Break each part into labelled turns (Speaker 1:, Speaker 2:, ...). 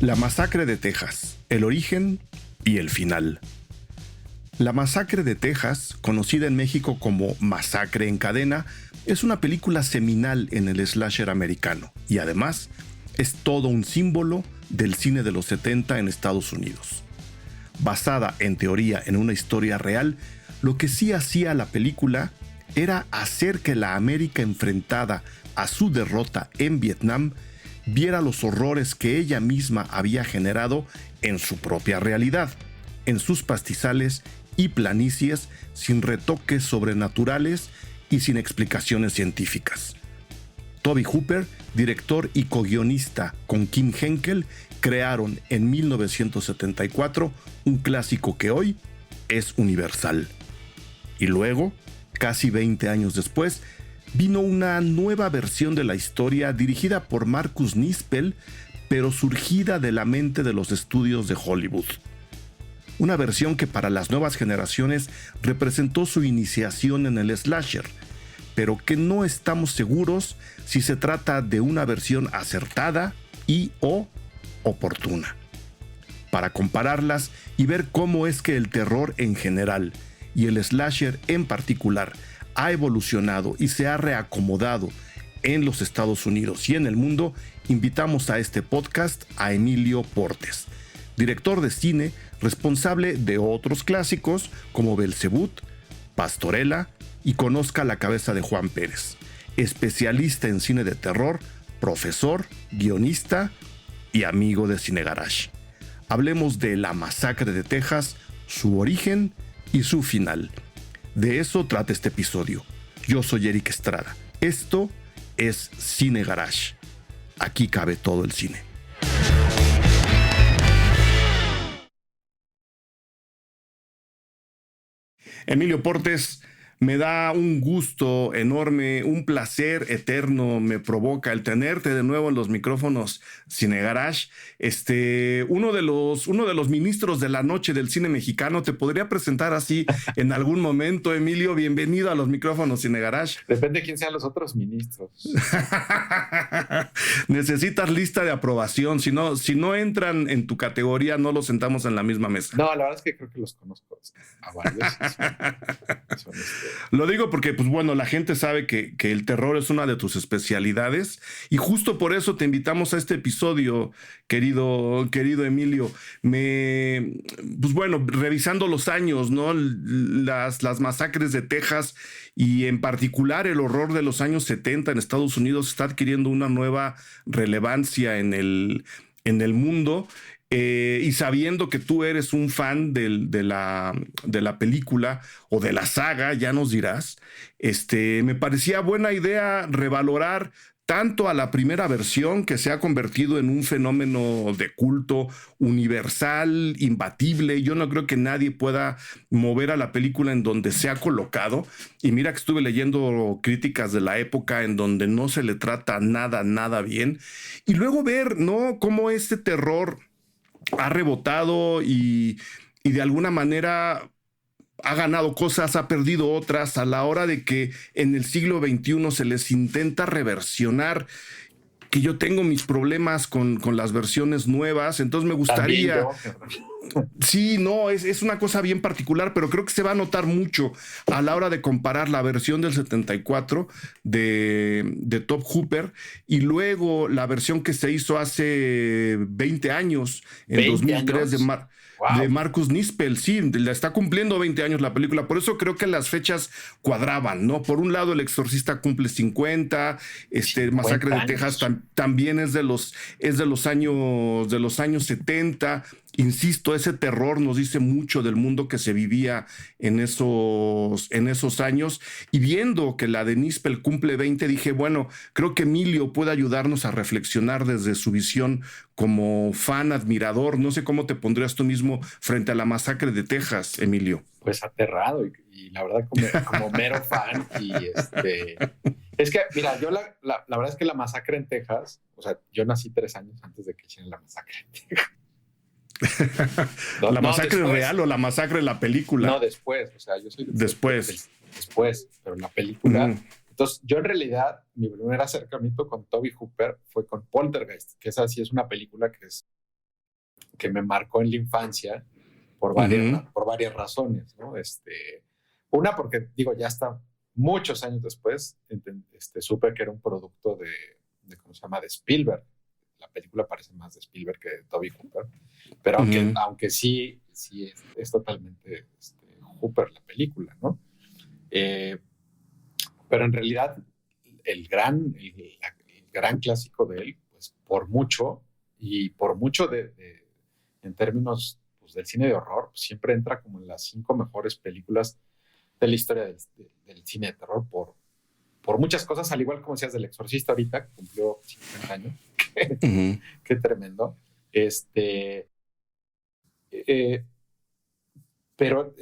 Speaker 1: La masacre de Texas, el origen y el final. La masacre de Texas, conocida en México como Masacre en Cadena, es una película seminal en el slasher americano y además es todo un símbolo del cine de los 70 en Estados Unidos. Basada en teoría en una historia real, lo que sí hacía la película era hacer que la América enfrentada a su derrota en Vietnam viera los horrores que ella misma había generado en su propia realidad, en sus pastizales y planicies sin retoques sobrenaturales y sin explicaciones científicas. Tobe Hooper, director y co-guionista con Kim Henkel, crearon en 1974 un clásico que hoy es universal. Y luego, casi 20 años después, vino una nueva versión de la historia dirigida por Marcus Nispel, pero surgida de la mente de los estudios de Hollywood. Una versión que para las nuevas generaciones representó su iniciación en el slasher, pero que no estamos seguros si se trata de una versión acertada y o oportuna. Para compararlas y ver cómo es que el terror en general y el slasher en particular ha evolucionado y se ha reacomodado en los Estados Unidos y en el mundo, invitamos a este podcast a Emilio Portes, director de cine responsable de otros clásicos como Belzebut, Pastorela y Conozca la cabeza de Juan Pérez, especialista en cine de terror, profesor, guionista y amigo de Cine Garage. Hablemos de La Masacre de Texas, su origen y su final. De eso trata este episodio. Yo soy Eric Estrada. Esto es Cine Garage. Aquí cabe todo el cine. Emilio Portes, me da un gusto enorme, un placer eterno me provoca el tenerte de nuevo en los micrófonos Cine Garage. Uno de los ministros de la noche del cine mexicano, te podría presentar así en algún momento. Emilio, bienvenido a los micrófonos Cine Garage.
Speaker 2: Depende de quién sean los otros ministros.
Speaker 1: Necesitas lista de aprobación. Si no entran en tu categoría, no los sentamos en la misma mesa.
Speaker 2: No, la verdad es que creo que los conozco a varios.
Speaker 1: Lo digo porque, pues bueno, la gente sabe que el terror es una de tus especialidades y justo por eso te invitamos a este episodio, querido Emilio. Pues bueno, revisando los años, ¿no? Las masacres de Texas y en particular el horror de los años 70 en Estados Unidos está adquiriendo una nueva relevancia en el mundo. Y sabiendo que tú eres un fan de la película o de la saga, ya nos dirás, me parecía buena idea revalorar tanto a la primera versión, que se ha convertido en un fenómeno de culto universal, imbatible. Yo no creo que nadie pueda mover a la película en donde se ha colocado. Y mira que estuve leyendo críticas de la época en donde no se le trata nada bien. Y luego ver, ¿no?, cómo este terror ha rebotado y de alguna manera ha ganado cosas, ha perdido otras a la hora de que en el siglo XXI se les intenta reversionar. Que yo tengo mis problemas con las versiones nuevas, entonces me gustaría... Sí, no, es una cosa bien particular, pero creo que se va a notar mucho a la hora de comparar la versión del 74 de Tobe Hooper y luego la versión que se hizo hace 20 años, en 2003, de Marcus Nispel. Sí, le está cumpliendo 20 años la película, por eso creo que las fechas cuadraban, ¿no? Por un lado, El Exorcista cumple 50, Masacre de Texas también es de los años 70. Insisto, ese terror nos dice mucho del mundo que se vivía en esos años. Y viendo que la de Nispel cumple 20, dije, bueno, creo que Emilio puede ayudarnos a reflexionar desde su visión como fan, admirador. No sé cómo te pondrías tú mismo frente a La Masacre de Texas, Emilio.
Speaker 2: Pues aterrado y la verdad como mero fan. Y es que, mira, yo la verdad es que La Masacre en Texas, o sea, yo nací 3 años antes de que hicieran La Masacre en Texas.
Speaker 1: ¿La masacre real o la masacre de la película?
Speaker 2: No, después, o sea, yo soy
Speaker 1: después,
Speaker 2: pero la película. Entonces, yo en realidad, mi primer acercamiento con Tobe Hooper fue con Poltergeist, que esa sí es una película que es que me marcó en la infancia por varias razones, ¿no? Una, porque digo, ya hasta muchos años después supe que era un producto de ¿cómo se llama? De Spielberg. La película parece más de Spielberg que de Toby Hooper, pero aunque sí es totalmente Hooper la película, ¿no? Pero en realidad el gran clásico de él, pues por mucho en términos pues, del cine de horror, pues, siempre entra como en las 5 mejores películas de la historia del cine de terror por muchas cosas, al igual como decías del Exorcista ahorita, que cumplió 50 años. Qué tremendo. Pero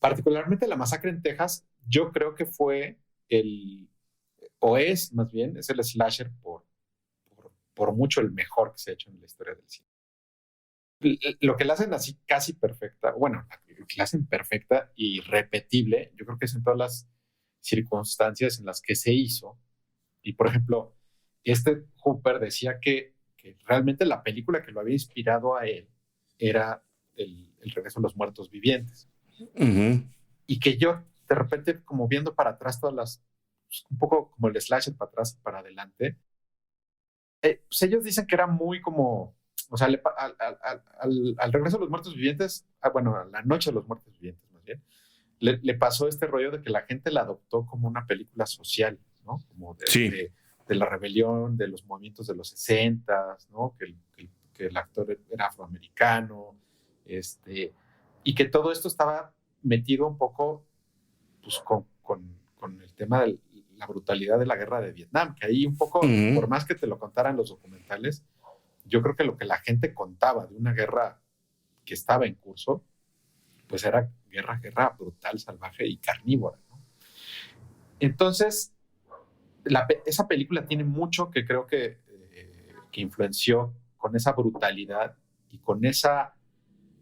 Speaker 2: particularmente La Masacre en Texas, yo creo que fue es el slasher por mucho el mejor que se ha hecho en la historia del cine. Lo que la hacen así casi perfecta, bueno, lo que la hacen perfecta y repetible, yo creo que es en todas las circunstancias en las que se hizo. Y por ejemplo, Hooper decía que realmente la película que lo había inspirado a él era el regreso de los muertos vivientes. Y que yo de repente como viendo para atrás pues, un poco como el slasher para atrás y para adelante, pues ellos dicen que era muy como, o sea, al regreso de los muertos vivientes, bueno, a la noche de los muertos vivientes más bien, le pasó este rollo de que la gente la adoptó como una película social, ¿no? Como de la rebelión, de los movimientos de los 60, ¿no? Que el actor era afroamericano, y que todo esto estaba metido un poco pues, con el tema de la brutalidad de la guerra de Vietnam, que ahí un poco, por más que te lo contaran los documentales, yo creo que lo que la gente contaba de una guerra que estaba en curso, pues era guerra brutal, salvaje y carnívora, ¿no? Entonces, esa película tiene mucho que creo que influenció con esa brutalidad y con esa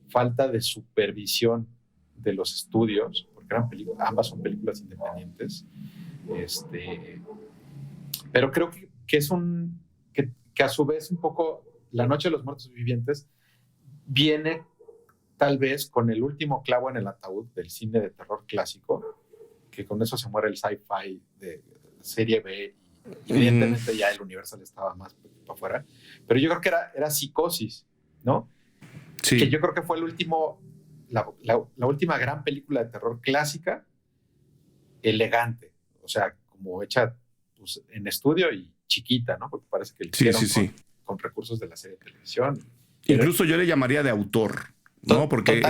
Speaker 2: falta de supervisión de los estudios, porque ambas son películas independientes, pero creo que es que a su vez un poco La Noche de los Muertos Vivientes viene tal vez con el último clavo en el ataúd del cine de terror clásico, que con eso se muere el sci-fi de serie B y evidentemente ya el Universal estaba más para afuera, pero yo creo que era Psicosis, ¿no? Sí. Que yo creo que fue la última gran película de terror clásica elegante, o sea, como hecha pues, en estudio y chiquita, ¿no? Porque parece que le hicieron con recursos de la serie de televisión.
Speaker 1: Incluso yo le llamaría de autor, ¿no? Porque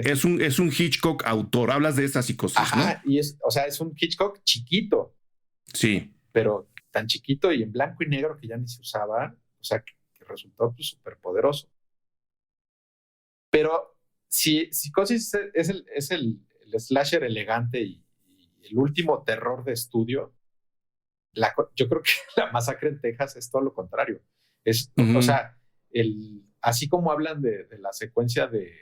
Speaker 1: es un Hitchcock autor. Hablas de esta Psicosis,
Speaker 2: ajá,
Speaker 1: ¿no?
Speaker 2: Y es un Hitchcock chiquito.
Speaker 1: Sí.
Speaker 2: Pero tan chiquito y en blanco y negro que ya ni se usaba, o sea, que resultó pues, súper poderoso. Pero si Psicosis es el slasher elegante y el último terror de estudio, yo creo que La Masacre en Texas es todo lo contrario. O sea, así como hablan de la secuencia de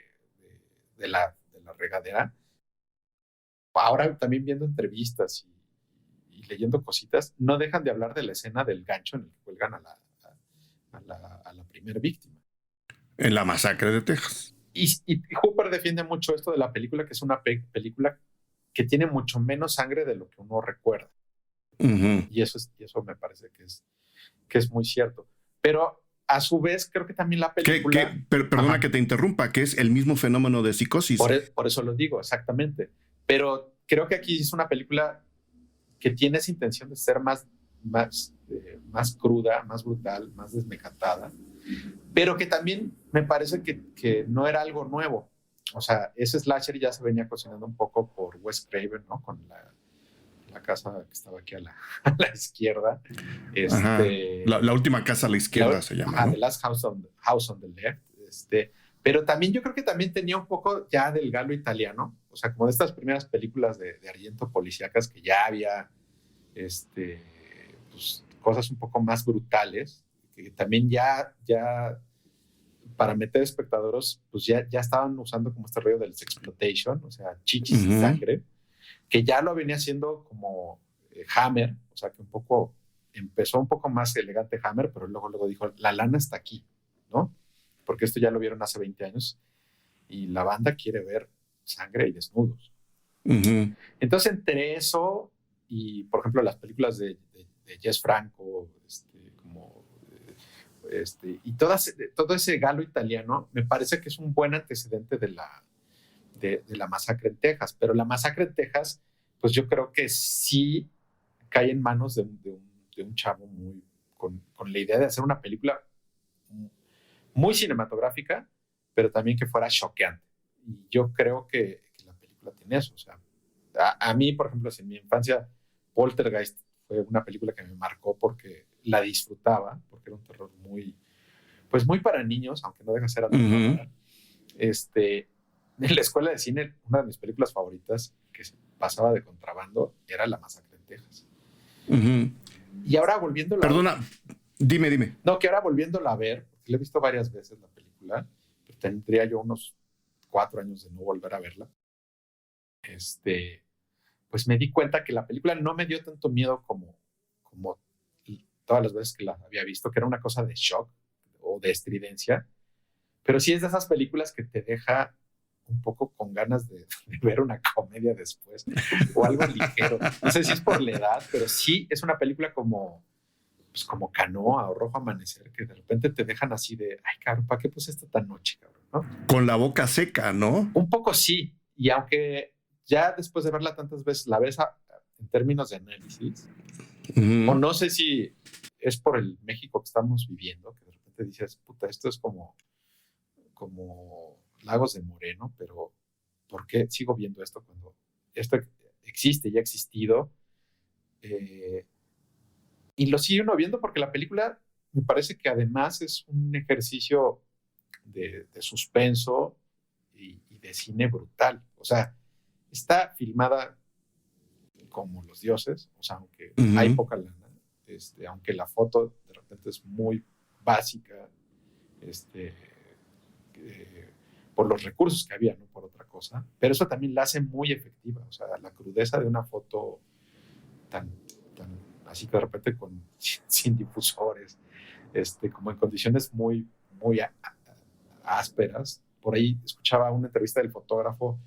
Speaker 2: la regadera, ahora también viendo entrevistas y leyendo cositas, no dejan de hablar de la escena del gancho en el que cuelgan a la primera víctima.
Speaker 1: En La Masacre de Texas.
Speaker 2: Y Hooper defiende mucho esto de la película, que es una película que tiene mucho menos sangre de lo que uno recuerda. Y eso me parece que es muy cierto. Pero a su vez creo que también la película...
Speaker 1: Perdona que te interrumpa, que es el mismo fenómeno de Psicosis.
Speaker 2: Por eso lo digo, exactamente. Pero creo que aquí es una película que tiene esa intención de ser más cruda, más brutal, más desmecatada, pero que también me parece que no era algo nuevo. O sea, ese slasher ya se venía cocinando un poco por Wes Craven, ¿no? Con la casa que estaba aquí a la izquierda.
Speaker 1: La última casa a la izquierda se llama, ¿no?
Speaker 2: The Last House on the Left. Pero también yo creo que también tenía un poco ya del galo italiano, o sea, como de estas primeras películas de Argento policíacas que ya había pues, cosas un poco más brutales, que también ya para meter espectadores, pues ya estaban usando como este rollo del sexploitation, o sea, chichis y sangre, que ya lo venía haciendo como Hammer, o sea, que empezó un poco más elegante Hammer, pero luego dijo, la lana está aquí, ¿no? porque esto ya lo vieron hace 20 años y la banda quiere ver sangre y desnudos.
Speaker 1: Uh-huh.
Speaker 2: Entonces, entre eso y, por ejemplo, las películas de Jess Franco, y todo ese galo italiano, me parece que es un buen antecedente de la masacre en Texas. Pero la masacre en Texas, pues yo creo que sí cae en manos de un chavo con la idea de hacer una película muy cinematográfica, pero también que fuera choqueante. Y yo creo que la película tiene eso. O sea, a mí, por ejemplo, en mi infancia, Poltergeist fue una película que me marcó porque la disfrutaba, porque era un terror muy para niños, aunque no deja de ser aterradora. En la escuela de cine, una de mis películas favoritas que se pasaba de contrabando era La Masacre en Texas.
Speaker 1: Uh-huh.
Speaker 2: Y ahora volviéndola...
Speaker 1: Perdona, dime.
Speaker 2: No, que ahora volviéndola a ver, porque la he visto varias veces la película, pero tendría yo unos 4 años de no volver a verla. Pues me di cuenta que la película no me dio tanto miedo como todas las veces que la había visto, que era una cosa de shock o de estridencia, pero sí es de esas películas que te deja un poco con ganas de ver una comedia después o algo ligero. No sé si es por la edad, pero sí es una película como Canoa o Rojo Amanecer, que de repente te dejan así de, ay, cabrón, ¿para qué puse esto tan noche, cabrón? ¿No?
Speaker 1: Con la boca seca, ¿no?
Speaker 2: Un poco sí, y aunque ya después de verla tantas veces la ves en términos de análisis, o no sé si es por el México que estamos viviendo, que de repente dices, puta, esto es como Lagos de Moreno, pero ¿por qué sigo viendo esto cuando esto existe y ha existido? Y lo sigue uno viendo porque la película me parece que además es un ejercicio de suspenso y de cine brutal. O sea, está filmada como los dioses, o sea, aunque hay poca lana, aunque la foto de repente es muy básica, por los recursos que había, no por otra cosa, pero eso también la hace muy efectiva. O sea, la crudeza de una foto tan así que de repente sin difusores, como en condiciones muy, muy ásperas. Por ahí escuchaba una entrevista del fotógrafo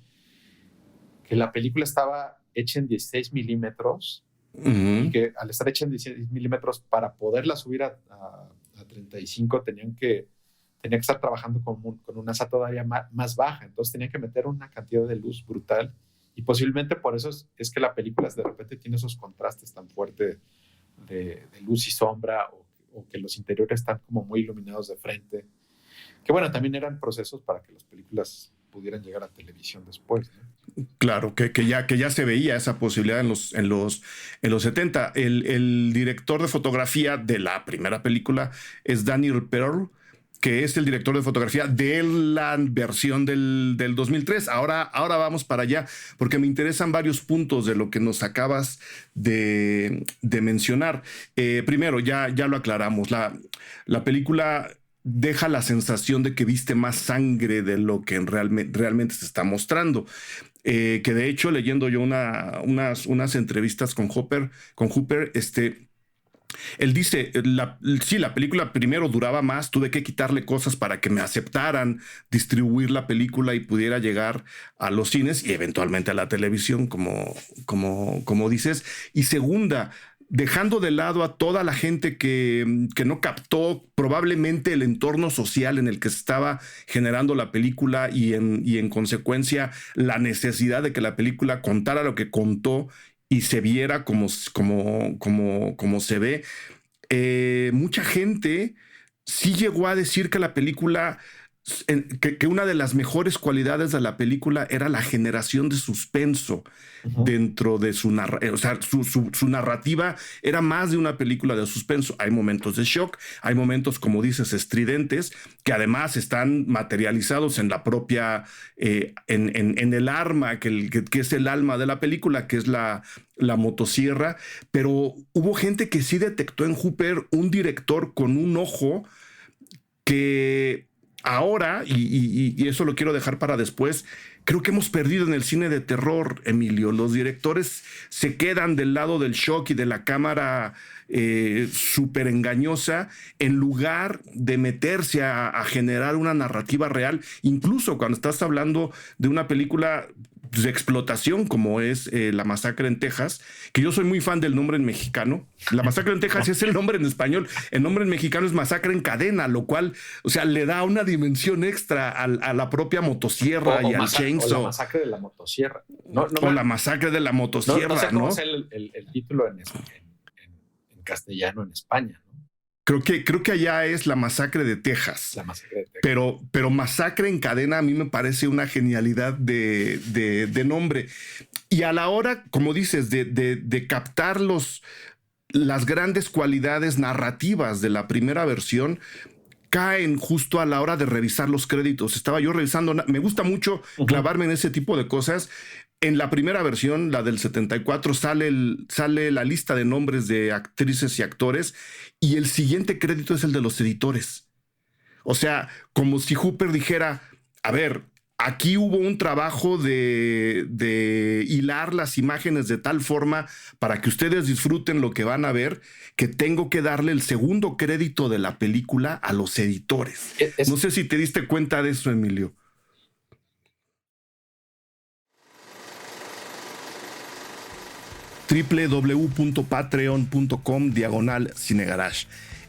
Speaker 2: que la película estaba hecha en 16 milímetros y que al estar hecha en 16 milímetros, para poderla subir a 35 tenían que estar trabajando con una asa todavía más baja. Entonces tenían que meter una cantidad de luz brutal, y posiblemente por eso es que la película de repente tiene esos contrastes tan fuertes de luz y sombra, o que los interiores están como muy iluminados de frente, que bueno, también eran procesos para que las películas pudieran llegar a televisión después, ¿no?
Speaker 1: Claro, que ya se veía esa posibilidad en los 70. El director de fotografía de la primera película es Daniel Pearl, que es el director de fotografía de la versión del 2003. Ahora vamos para allá, porque me interesan varios puntos de lo que nos acabas de mencionar. Primero, ya lo aclaramos, la película deja la sensación de que viste más sangre de lo que realmente se está mostrando. Que de hecho, leyendo yo unas entrevistas con Hooper, él dice, sí, la película primero duraba más, tuve que quitarle cosas para que me aceptaran distribuir la película y pudiera llegar a los cines y eventualmente a la televisión, como dices. Y segunda, dejando de lado a toda la gente que no captó probablemente el entorno social en el que se estaba generando la película y en consecuencia la necesidad de que la película contara lo que contó y se viera como se ve. Mucha gente sí llegó a decir que la película, que una de las mejores cualidades de la película era la generación de suspenso dentro de su narrativa. O sea, su narrativa era más de una película de suspenso. Hay momentos de shock, hay momentos, como dices, estridentes, que además están materializados en la propia, en el arma, que es el alma de la película, que es la motosierra. Pero hubo gente que sí detectó en Hooper un director con un ojo que ahora, y eso lo quiero dejar para después, creo que hemos perdido en el cine de terror, Emilio. Los directores se quedan del lado del shock y de la cámara súper engañosa, en lugar de meterse a generar una narrativa real, incluso cuando estás hablando de una película de explotación como es La Masacre en Texas, que yo soy muy fan del nombre en mexicano. La Masacre en Texas es el nombre en español, el nombre en mexicano es Masacre en Cadena, lo cual, o sea, le da una dimensión extra a la propia motosierra y al chainsaw.
Speaker 2: O la masacre de la motosierra.
Speaker 1: La masacre de la motosierra,
Speaker 2: no sé cómo es el título en castellano en España, ¿no?
Speaker 1: Creo que allá es La Masacre de Texas.
Speaker 2: La Masacre de Texas.
Speaker 1: Pero Masacre en Cadena a mí me parece una genialidad de nombre. Y a la hora, como dices, de captar las grandes cualidades narrativas de la primera versión, caen justo a la hora de revisar los créditos. Estaba yo revisando, me gusta mucho clavarme en ese tipo de cosas. En la primera versión, la del 74, sale la lista de nombres de actrices y actores y el siguiente crédito es el de los editores. O sea, como si Hooper dijera, a ver, aquí hubo un trabajo de hilar las imágenes de tal forma para que ustedes disfruten lo que van a ver, que tengo que darle el segundo crédito de la película a los editores. No sé si te diste cuenta de eso, Emilio. www.patreon.com/cinegarage.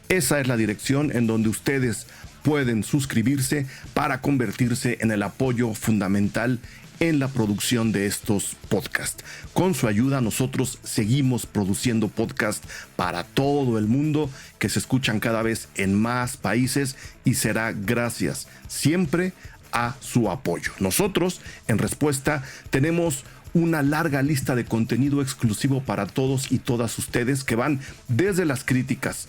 Speaker 1: Esa es la dirección en donde ustedes pueden suscribirse para convertirse en el apoyo fundamental en la producción de estos podcasts. Con su ayuda nosotros seguimos produciendo podcasts para todo el mundo que se escuchan cada vez en más países y será gracias siempre a su apoyo. Nosotros, en respuesta, tenemos una larga lista de contenido exclusivo para todos y todas ustedes que van desde las críticas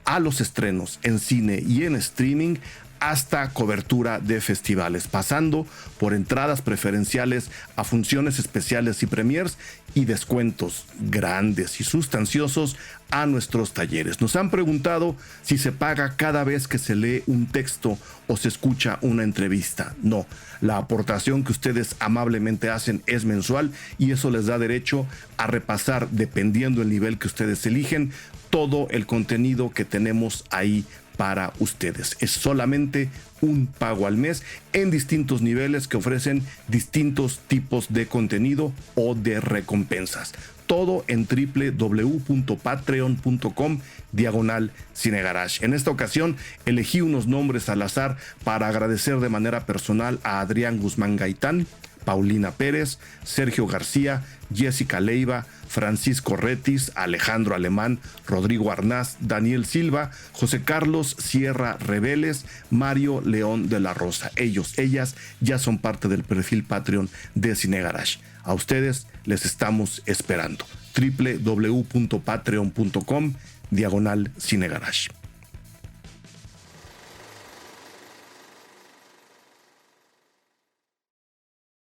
Speaker 1: a los estrenos en cine y en streaming hasta cobertura de festivales, pasando por entradas preferenciales a funciones especiales y premiers y descuentos grandes y sustanciosos a nuestros talleres. Nos han preguntado si se paga cada vez que se lee un texto o se escucha una entrevista. No, la aportación que ustedes amablemente hacen es mensual y eso les da derecho a repasar, dependiendo del nivel que ustedes eligen, todo el contenido que tenemos ahí para ustedes. Es solamente un pago al mes en distintos niveles que ofrecen distintos tipos de contenido o de recompensas. Todo en www.patreon.com/cinegarage. En esta ocasión elegí unos nombres al azar para agradecer de manera personal a Adrián Guzmán Gaitán, Paulina Pérez, Sergio García, Jessica Leiva, Francisco Retis, Alejandro Alemán, Rodrigo Arnaz, Daniel Silva, José Carlos Sierra Reveles, Mario León de la Rosa. Ellas ya son parte del perfil Patreon de Cinegarage. A ustedes les estamos esperando. www.patreon.com/cinegarage.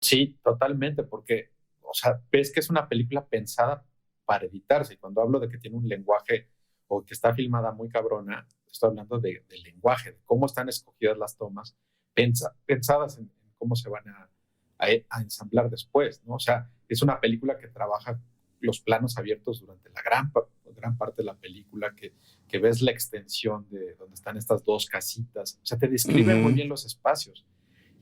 Speaker 2: Sí, totalmente, porque, o sea, ves que es una película pensada para editarse. Y cuando hablo de que tiene un lenguaje o que está filmada muy cabrona, estoy hablando del lenguaje, de cómo están escogidas las tomas, pensadas en cómo se van a ensamblar después, ¿no? O sea, es una película que trabaja los planos abiertos durante la gran parte de la película, que ves la extensión de donde están estas dos casitas. O sea, te describe muy bien los espacios.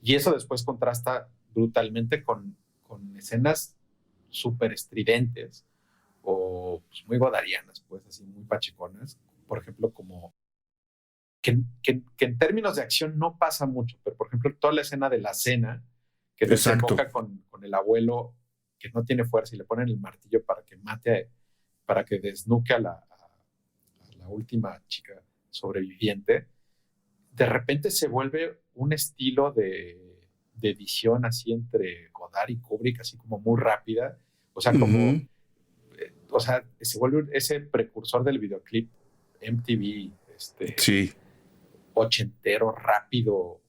Speaker 2: Y eso después contrasta brutalmente con escenas súper estridentes o pues, muy godarianas, pues así muy pacheconas. Por ejemplo, como que en términos de acción no pasa mucho, pero por ejemplo toda la escena de la cena que desemboca con el abuelo que no tiene fuerza y le ponen el martillo para que desnuque a la última chica sobreviviente, de repente se vuelve un estilo de edición así entre Godard y Kubrick, así como muy rápida, o sea, como o sea, se vuelve ese precursor del videoclip MTV,
Speaker 1: sí,
Speaker 2: ochentero, rápido,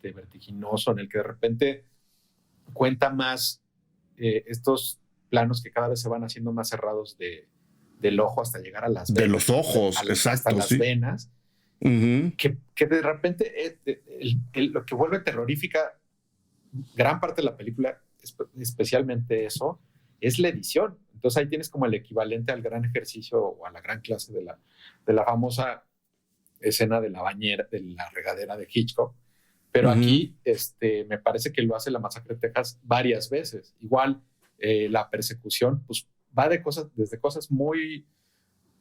Speaker 2: vertiginoso, en el que de repente cuenta más estos planos que cada vez se van haciendo más cerrados del ojo hasta llegar a las venas.
Speaker 1: De los ojos, exacto.
Speaker 2: Hasta las venas. Que de repente lo que vuelve terrorífica gran parte de la película, especialmente eso, es la edición. Entonces ahí tienes como el equivalente al gran ejercicio o a la gran clase de la famosa escena de la bañera, de la regadera de Hitchcock. Pero aquí me parece que lo hace La Masacre de Texas varias veces. Igual la persecución pues, va desde cosas muy,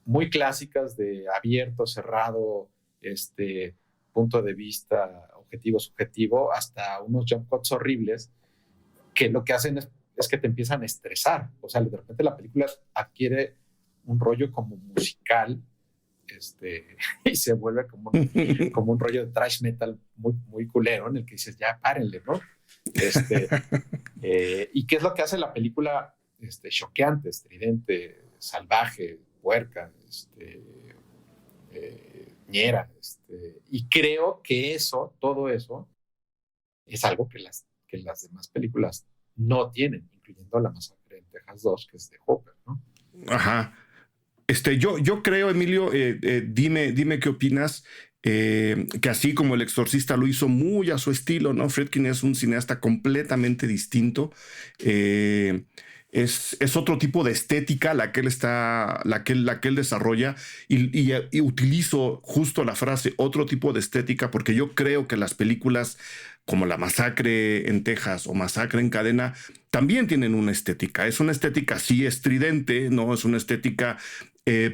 Speaker 2: muy clásicas de abierto, cerrado, punto de vista objetivo, subjetivo, hasta unos jump cuts horribles que lo que hacen es que te empiezan a estresar. O sea, de repente la película adquiere un rollo como musical, y se vuelve como un rollo de thrash metal muy, muy culero en el que dices, ya párenle, ¿no? ¿Y qué es lo que hace la película choqueante, estridente, salvaje, puerca, ñera? Y creo que todo eso, es algo que las demás películas no tienen, incluyendo La Masacre en Texas 2, que es de Hopper, ¿no?
Speaker 1: Ajá. Yo creo, Emilio, dime qué opinas, que así como El Exorcista lo hizo muy a su estilo, ¿no? Friedkin es un cineasta completamente distinto. Es otro tipo de estética la que él desarrolla y utilizo justo la frase otro tipo de estética porque yo creo que las películas como La Masacre en Texas o Masacre en Cadena también tienen una estética. Es una estética sí estridente, ¿no? Es una estética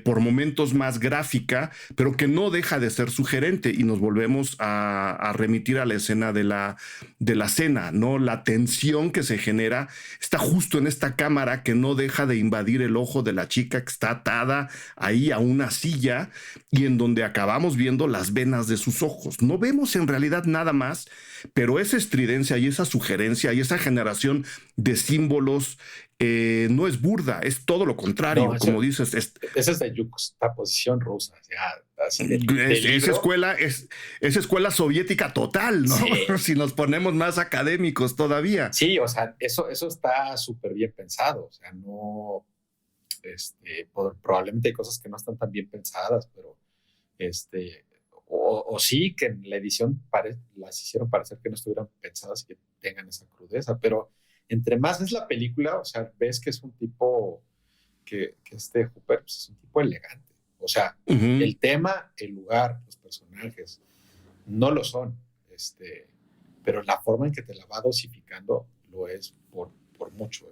Speaker 1: por momentos más gráfica, pero que no deja de ser sugerente y nos volvemos a remitir a la escena de la cena, ¿no? La tensión que se genera está justo en esta cámara que no deja de invadir el ojo de la chica que está atada ahí a una silla y en donde acabamos viendo las venas de sus ojos. No vemos en realidad nada más, pero esa estridencia y esa sugerencia y esa generación de símbolos no es burda, es todo lo contrario,
Speaker 2: No,
Speaker 1: como dices.
Speaker 2: Esa es de yuxtaposición rusa, o sea, así de libro.
Speaker 1: Esa escuela soviética total, ¿no?
Speaker 2: Sí.
Speaker 1: Si nos ponemos más académicos todavía.
Speaker 2: Sí, o sea, eso está súper bien pensado, o sea, no, probablemente hay cosas que no están tan bien pensadas, pero, o sí que en la edición las hicieron parecer que no estuvieran pensadas y que tengan esa crudeza, pero entre más ves la película, o sea, ves que es un tipo que Hooper pues, es un tipo elegante. O sea, el tema, el lugar, los personajes, no lo son. Pero la forma en que te la va dosificando lo es por mucho.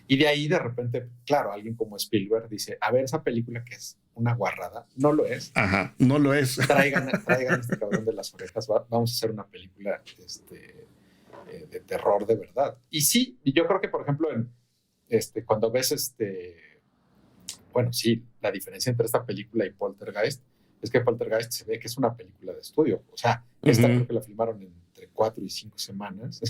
Speaker 2: Y de ahí, de repente, claro, alguien como Spielberg dice, a ver, esa película que es una guarrada, no lo es.
Speaker 1: Ajá, no lo es.
Speaker 2: Traigan este cabrón de las orejas, vamos a hacer una película de terror de verdad. Y sí, yo creo que, por ejemplo, cuando ves bueno, sí, la diferencia entre esta película y Poltergeist es que Poltergeist se ve que es una película de estudio. O sea, esta creo que la filmaron entre 4 y 5 semanas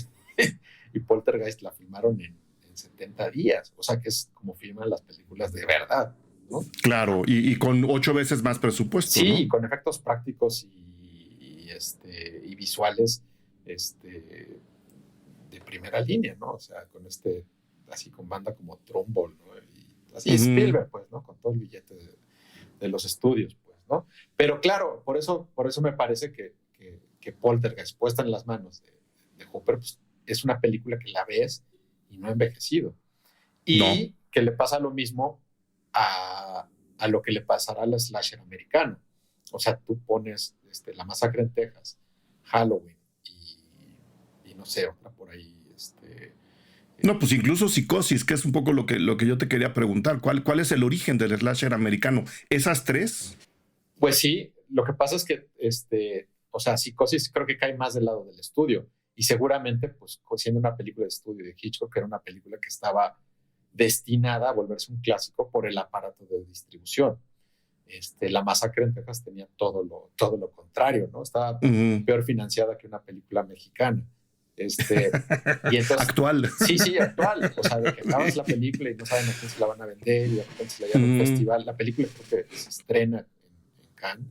Speaker 2: y Poltergeist la filmaron en 70 días. O sea, que es como filman las películas de verdad, ¿no?
Speaker 1: Claro, y con 8 veces más presupuesto,
Speaker 2: sí,
Speaker 1: ¿no?
Speaker 2: con efectos prácticos y visuales de primera línea, ¿no? O sea, con así con banda como Trumbull, ¿no? Y así Spielberg, pues, ¿no? Con todo el billete de los estudios, pues, ¿no? Pero claro, por eso me parece que Poltergeist, puesta en las manos de Hooper, pues, es una película que la ves y no ha envejecido. Y no. Que le pasa lo mismo a lo que le pasará al slasher americano. O sea, tú pones La Masacre en Texas, Halloween y no sé, otra por ahí.
Speaker 1: No, pues incluso Psicosis, que es un poco lo que yo te quería preguntar. ¿Cuál es el origen del slasher americano? ¿Esas tres?
Speaker 2: Pues sí, lo que pasa es que, o sea, Psicosis creo que cae más del lado del estudio. Y seguramente, pues, siendo una película de estudio de Hitchcock, era una película que estaba destinada a volverse un clásico por el aparato de distribución. La Masacre en Texas tenía todo lo contrario, ¿no? Estaba peor financiada que una película mexicana. Y entonces,
Speaker 1: actual.
Speaker 2: Sí, actual. O sea, de que acabas la película y no saben a quién se la van a vender y de repente se la llevan a un festival. La película creo que se estrena en Cannes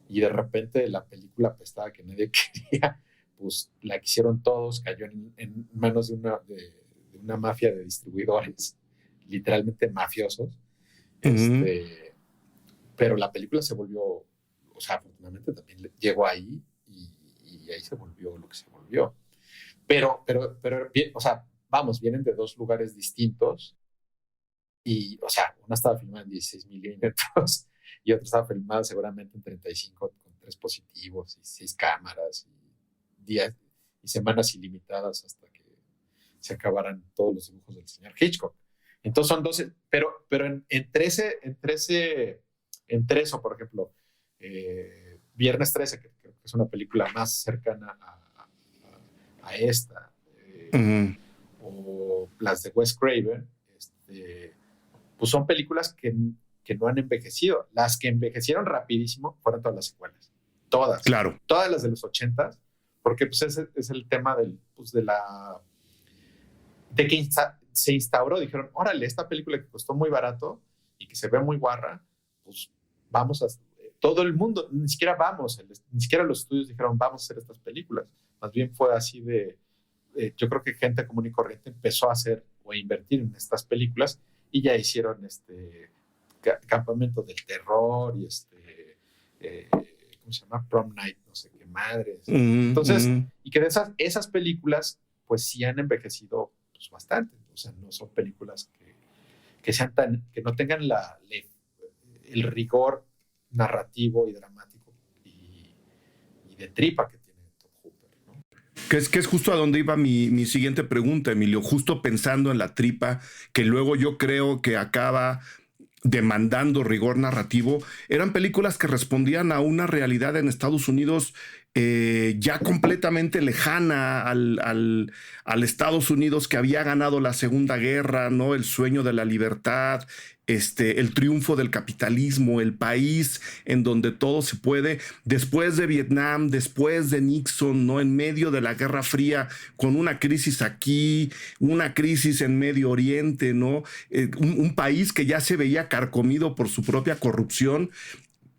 Speaker 2: y de repente la película apestada que nadie quería, pues la quisieron todos, cayó en manos de una mafia de distribuidores, literalmente mafiosos. Pero la película se volvió, o sea, afortunadamente también llegó ahí y ahí se volvió lo que se volvió. Pero, o sea, vamos, vienen de dos lugares distintos Y, o sea, una estaba filmada en 16 milímetros y otra estaba filmada seguramente en 35 con 3 positivos y 6 cámaras y días y semanas ilimitadas hasta que se acabaran todos los dibujos del señor Hitchcock. Entonces son 12, pero entre eso, por ejemplo, Viernes 13, que creo que es una película más cercana a esta,
Speaker 1: Ujú.
Speaker 2: o las de Wes Craven, pues son películas que no han envejecido. Las que envejecieron rapidísimo fueron todas las secuelas. Todas.
Speaker 1: Claro,
Speaker 2: Todas las de los 80s, porque pues es el tema pues de que se instauró. Dijeron, órale, esta película que costó muy barato y que se ve muy guarra, pues vamos a... Todo el mundo, ni siquiera ni siquiera los estudios dijeron, vamos a hacer estas películas. Más bien fue así yo creo que gente común y corriente empezó a hacer o a invertir en estas películas y ya hicieron Campamento del Terror y ¿cómo se llama? Prom Night, no sé qué madres. Entonces, y que de esas películas, pues sí han envejecido pues, bastante. O sea, no son películas que sean que no tengan el rigor narrativo y dramático y de tripa que tiene Tom Hooper, ¿no?
Speaker 1: que es justo a donde iba mi siguiente pregunta, Emilio, justo pensando en la tripa, que luego yo creo que acaba demandando rigor narrativo. Eran películas que respondían a una realidad en Estados Unidos ya completamente lejana al Estados Unidos que había ganado la Segunda Guerra, ¿no? El sueño de la libertad, el triunfo del capitalismo, el país en donde todo se puede, después de Vietnam, después de Nixon, ¿no? En medio de la Guerra Fría, con una crisis aquí, una crisis en Medio Oriente, ¿no? Un país que ya se veía carcomido por su propia corrupción.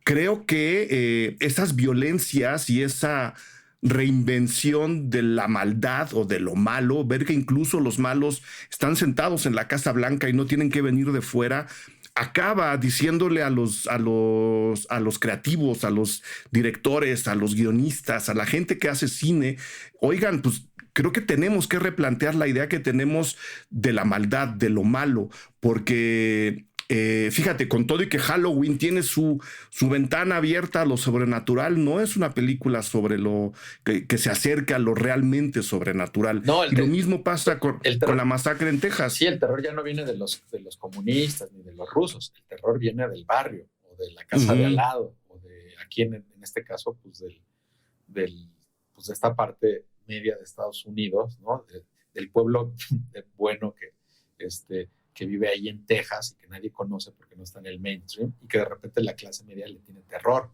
Speaker 1: Creo que esas violencias y esa reinvención de la maldad o de lo malo, ver que incluso los malos están sentados en la Casa Blanca y no tienen que venir de fuera, acaba diciéndole a los creativos, a los directores, a los guionistas, a la gente que hace cine, oigan, pues creo que tenemos que replantear la idea que tenemos de la maldad, de lo malo, porque fíjate, con todo y que Halloween tiene su ventana abierta a lo sobrenatural, no es una película sobre lo que se acerca a lo realmente sobrenatural.
Speaker 2: No,
Speaker 1: Y lo mismo pasa con la masacre en Texas.
Speaker 2: Sí, el terror ya no viene de los comunistas ni de los rusos. El terror viene del barrio o de la casa de al lado o de aquí en este caso, pues pues de esta parte media de Estados Unidos, ¿no? Del pueblo bueno que vive ahí en Texas y que nadie conoce porque no está en el mainstream y que de repente la clase media le tiene terror,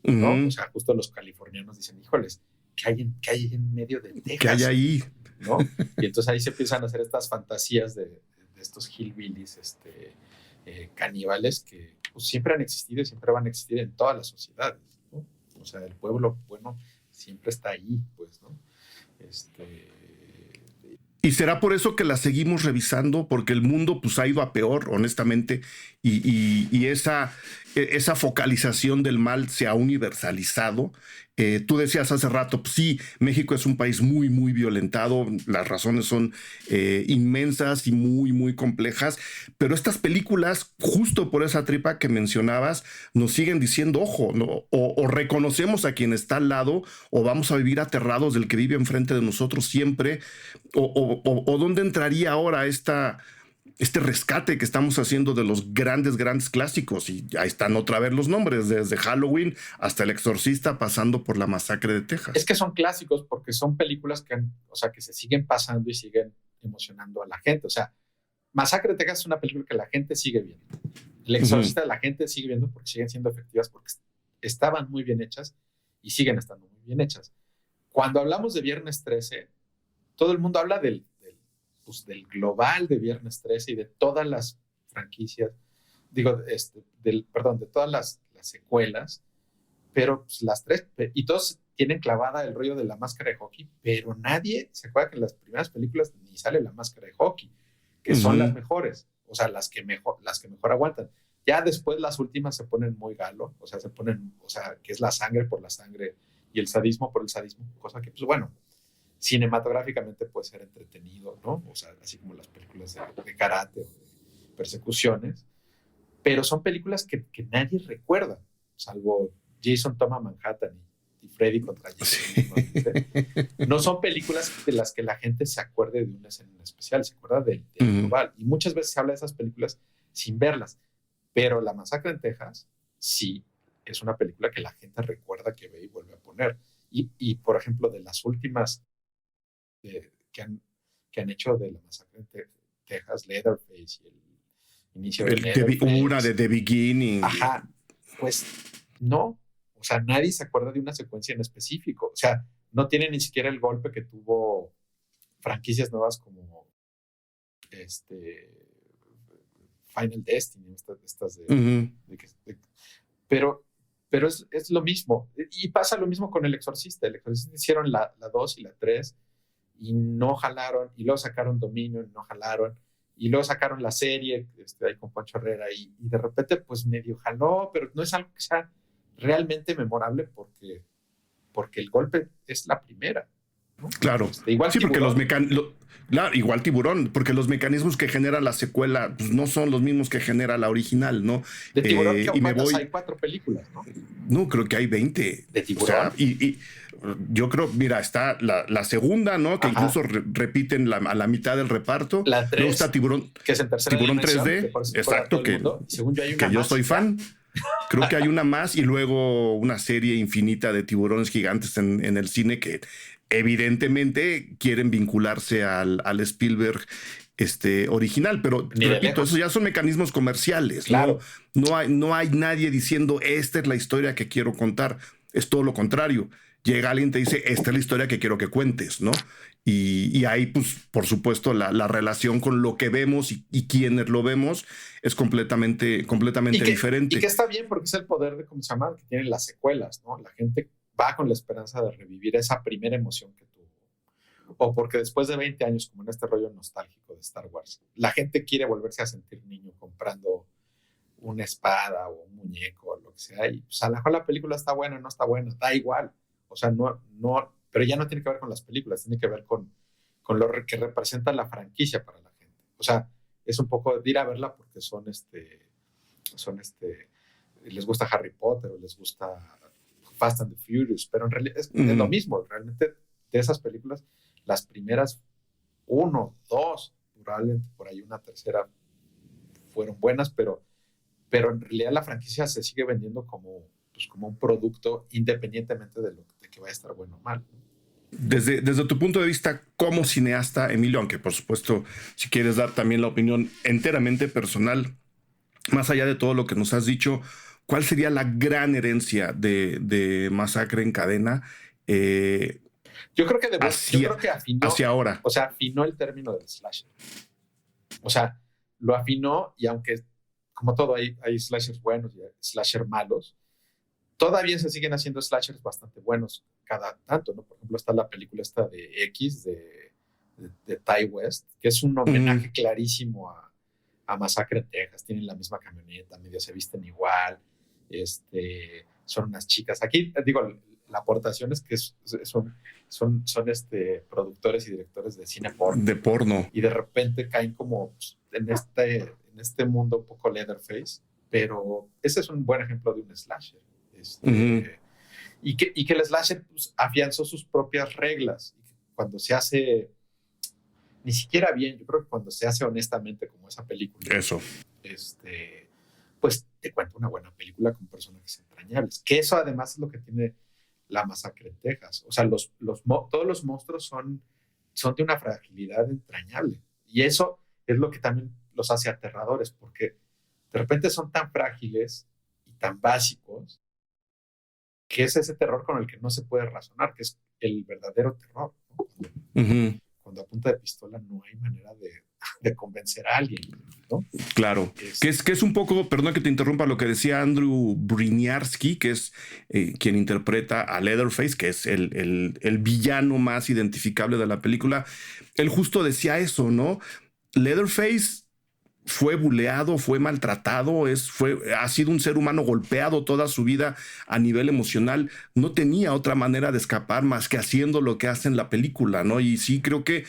Speaker 2: ¿no? O sea, justo los californianos dicen, híjoles, ¿qué hay en medio de Texas?
Speaker 1: ¿Qué hay ahí?
Speaker 2: ¿No? Y entonces ahí se empiezan a hacer estas fantasías de estos hillbillies caníbales que pues, siempre han existido y siempre van a existir en todas las sociedades, ¿no? O sea, el pueblo bueno siempre está ahí, pues, ¿no?
Speaker 1: Y será por eso que la seguimos revisando, porque el mundo pues, ha ido a peor, honestamente, y esa focalización del mal se ha universalizado. Tú decías hace rato, pues, sí, México es un país muy, muy violentado, las razones son inmensas y muy, muy complejas, pero estas películas, justo por esa tripa que mencionabas, nos siguen diciendo, ojo, ¿no? O reconocemos a quien está al lado, o vamos a vivir aterrados del que vive enfrente de nosotros siempre, o dónde entraría ahora este rescate que estamos haciendo de los grandes, grandes clásicos. Y ahí están otra vez los nombres, desde Halloween hasta El Exorcista, pasando por La Masacre de Texas.
Speaker 2: Es que son clásicos porque son películas que se siguen pasando y siguen emocionando a la gente. O sea, Masacre de Texas es una película que la gente sigue viendo. El Exorcista la gente sigue viendo porque siguen siendo efectivas, porque estaban muy bien hechas y siguen estando muy bien hechas. Cuando hablamos de Viernes 13, todo el mundo habla del global de Viernes 13 y de todas las franquicias, de todas las secuelas, pero pues, las tres, y todos tienen clavada el rollo de la máscara de hockey, pero nadie se acuerda que en las primeras películas ni sale la máscara de hockey, que son las mejores, o sea, las que mejor aguantan. Ya después las últimas se ponen muy galo, o sea, que es la sangre por la sangre y el sadismo por el sadismo, cosa que, pues bueno, cinematográficamente puede ser entretenido, ¿no? O sea, así como las películas de karate persecuciones, pero son películas que nadie recuerda, salvo Jason Toma Manhattan y Freddy contra Jason.
Speaker 1: Sí.
Speaker 2: No son películas de las que la gente se acuerde de una escena en especial, se acuerda del global. Y muchas veces se habla de esas películas sin verlas. Pero La Masacre en Texas, sí, es una película que la gente recuerda, que ve y vuelve a poner. Y por ejemplo, de las últimas que han hecho de La Masacre en Texas, Leatherface y el inicio de Leatherface.
Speaker 1: Una de The Beginning.
Speaker 2: Ajá, pues no. O sea, nadie se acuerda de una secuencia en específico. O sea, no tiene ni siquiera el golpe que tuvo franquicias nuevas como Final Destiny, estas de, pero es lo mismo. Y pasa lo mismo con El Exorcista. El Exorcista hicieron la 2 y la 3 y no jalaron, y luego sacaron Dominion y no jalaron, y luego sacaron la serie ahí con Poncho Herrera y de repente pues medio jaló, pero no es algo que sea realmente memorable porque el golpe es la primera, ¿no?
Speaker 1: Claro.
Speaker 2: Igual
Speaker 1: sí,
Speaker 2: Tiburón.
Speaker 1: Claro, igual Tiburón, porque los mecanismos que genera la secuela pues, no son los mismos que genera la original, ¿no?
Speaker 2: De Tiburón, hay 4 películas, ¿no?
Speaker 1: No, creo que hay 20.
Speaker 2: De Tiburón.
Speaker 1: O sea, y yo creo, mira, está la segunda, ¿no? Que incluso repiten a la mitad del reparto.
Speaker 2: La 3,
Speaker 1: luego está Tiburón,
Speaker 2: que es en tercera
Speaker 1: Tiburón
Speaker 2: dimensión,
Speaker 1: 3D, exacto, que
Speaker 2: según yo hay una
Speaker 1: que yo
Speaker 2: más,
Speaker 1: soy fan. Creo que hay una más y luego una serie infinita de tiburones gigantes en el cine que evidentemente quieren vincularse al Spielberg original, pero repito, eso ya son mecanismos comerciales.
Speaker 2: Claro.
Speaker 1: No hay nadie diciendo esta es la historia que quiero contar. Es todo lo contrario. Llega alguien y te dice esta es la historia que quiero que cuentes, ¿no? Y ahí, pues, por supuesto, la relación con lo que vemos y quienes lo vemos es completamente diferente.
Speaker 2: Y que está bien porque es el poder de, ¿cómo se llama?, que tienen las secuelas, ¿no? La gente va con la esperanza de revivir esa primera emoción que tuvo. O porque después de 20 años, como en este rollo nostálgico de Star Wars, la gente quiere volverse a sentir niño comprando una espada o un muñeco o lo que sea. Y pues a lo mejor la película está buena, no está buena, da igual. O sea, no, pero ya no tiene que ver con las películas, tiene que ver con lo que representa la franquicia para la gente. O sea, es un poco de ir a verla porque les gusta Harry Potter o les gusta Fast and the Furious, pero en realidad es lo mismo. Realmente de esas películas, las primeras 1, 2, probablemente por ahí una tercera fueron buenas, pero en realidad la franquicia se sigue vendiendo como un producto independientemente de que vaya a estar bueno o mal.
Speaker 1: Desde tu punto de vista como cineasta, Emilio, aunque por supuesto si quieres dar también la opinión enteramente personal, más allá de todo lo que nos has dicho, ¿cuál sería la gran herencia de Masacre en Cadena?
Speaker 2: Yo creo que afinó,
Speaker 1: hacia ahora.
Speaker 2: O sea, afinó el término del slasher. O sea, lo afinó, y aunque, como todo, hay slashers buenos y slashers malos, todavía se siguen haciendo slashers bastante buenos cada tanto, ¿no? Por ejemplo, está la película esta de X, de Ty West, que es un homenaje clarísimo a Masacre en Texas. Tienen la misma camioneta, medio se visten igual, son unas chicas. Aquí, digo, la aportación es que son productores y directores de cine porno.
Speaker 1: De porno.
Speaker 2: Y de repente caen como en este mundo un poco Leatherface, pero ese es un buen ejemplo de un slasher. Y que el slasher pues, afianzó sus propias reglas. Y cuando se hace ni siquiera bien, yo creo que cuando se hace honestamente como esa película,
Speaker 1: eso,
Speaker 2: pues te cuenta una buena película con personajes entrañables, que eso además es lo que tiene La Masacre en Texas. O sea, todos los monstruos son de una fragilidad entrañable, y eso es lo que también los hace aterradores, porque de repente son tan frágiles y tan básicos que es ese terror con el que no se puede razonar, que es el verdadero terror, ¿no? Cuando a punta de pistola no hay manera de convencer a alguien, ¿no?
Speaker 1: Claro, que es un poco, perdón que te interrumpa, lo que decía Andrew Briniarski, que es quien interpreta a Leatherface, que es el villano más identificable de la película. Él justo decía eso, ¿no? Leatherface fue buleado, fue maltratado, ha sido un ser humano golpeado toda su vida a nivel emocional. No tenía otra manera de escapar más que haciendo lo que hace en la película, ¿no? Y sí creo que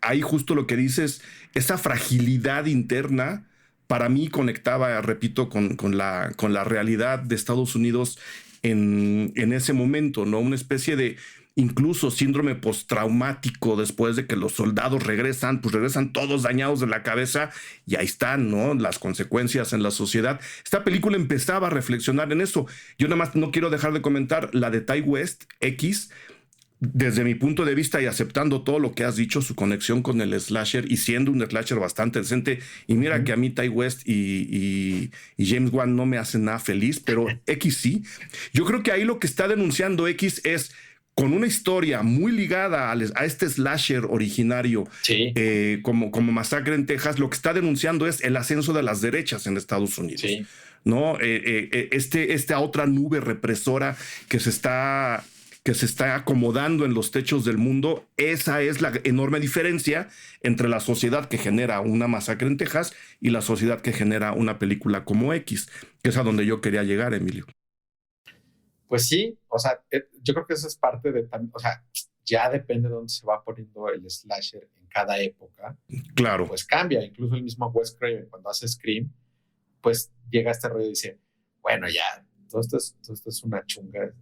Speaker 1: ahí justo lo que dices, esa fragilidad interna para mí conectaba, repito, con la realidad de Estados Unidos en ese momento, ¿no? Una especie de incluso síndrome postraumático después de que los soldados regresan, pues regresan todos dañados de la cabeza y ahí están, ¿no? Las consecuencias en la sociedad. Esta película empezaba a reflexionar en eso. Yo nada más no quiero dejar de comentar la de Ty West, X, desde mi punto de vista y aceptando todo lo que has dicho, su conexión con el slasher y siendo un slasher bastante decente. Y mira que a mí Ty West y James Wan no me hacen nada feliz, pero X sí. Yo creo que ahí lo que está denunciando X es con una historia muy ligada a este slasher originario,
Speaker 2: Sí.
Speaker 1: como Masacre en Texas, lo que está denunciando es el ascenso de las derechas en Estados Unidos.
Speaker 2: Sí.
Speaker 1: ¿No? Esta otra nube represora que se está acomodando en los techos del mundo. Esa es la enorme diferencia entre la sociedad que genera una Masacre en Texas y la sociedad que genera una película como X, que es a donde yo quería llegar, Emilio.
Speaker 2: Pues sí, o sea, yo creo que eso es parte de también, o sea, ya depende de dónde se va poniendo el slasher en cada época.
Speaker 1: Claro.
Speaker 2: Pues cambia, incluso el mismo Wes Craven cuando hace Scream, pues llega a este rollo y dice, bueno, ya, todo esto es una chunga.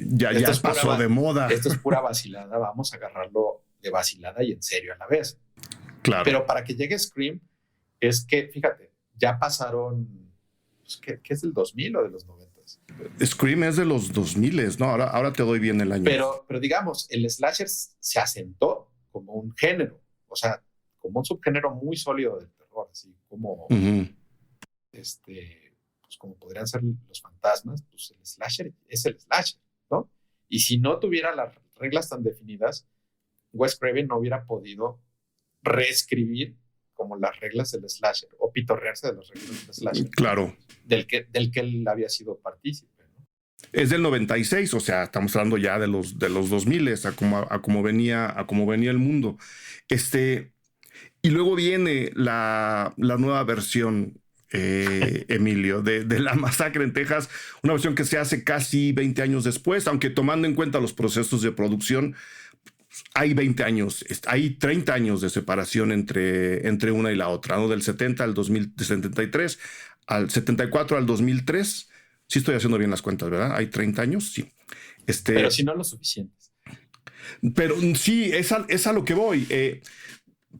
Speaker 1: Ya pasó de moda.
Speaker 2: Esto es pura vacilada, vamos a agarrarlo de vacilada y en serio a la vez.
Speaker 1: Claro.
Speaker 2: Pero para que llegue Scream, es que, fíjate, ya pasaron, pues, ¿qué es del 2000 o de los 90?
Speaker 1: Scream es de los 2000, ¿no? Ahora te doy bien el año.
Speaker 2: Pero digamos, el slasher se asentó como un género, o sea, como un subgénero muy sólido del terror, así como, pues como podrían ser los fantasmas, pues el slasher es el slasher, ¿no? Y si no tuviera las reglas tan definidas, Wes Craven no hubiera podido reescribir como las reglas del slasher o pitorrearse de las reglas del slasher.
Speaker 1: Claro.
Speaker 2: Del que él había sido partícipe, ¿no?
Speaker 1: Es del 96, o sea, estamos hablando ya de los 2000, a cómo venía el mundo. Y luego viene la nueva versión, Emilio, de la Masacre en Texas, una versión que se hace casi 20 años después, aunque tomando en cuenta los procesos de producción, hay 20 años, hay 30 años de separación entre una y la otra, ¿no? Del 70 al 2073, al 74 al 2003. Sí estoy haciendo bien las cuentas, ¿verdad? Hay 30 años, sí.
Speaker 2: Pero si no lo suficientes.
Speaker 1: Pero sí, es a lo que voy.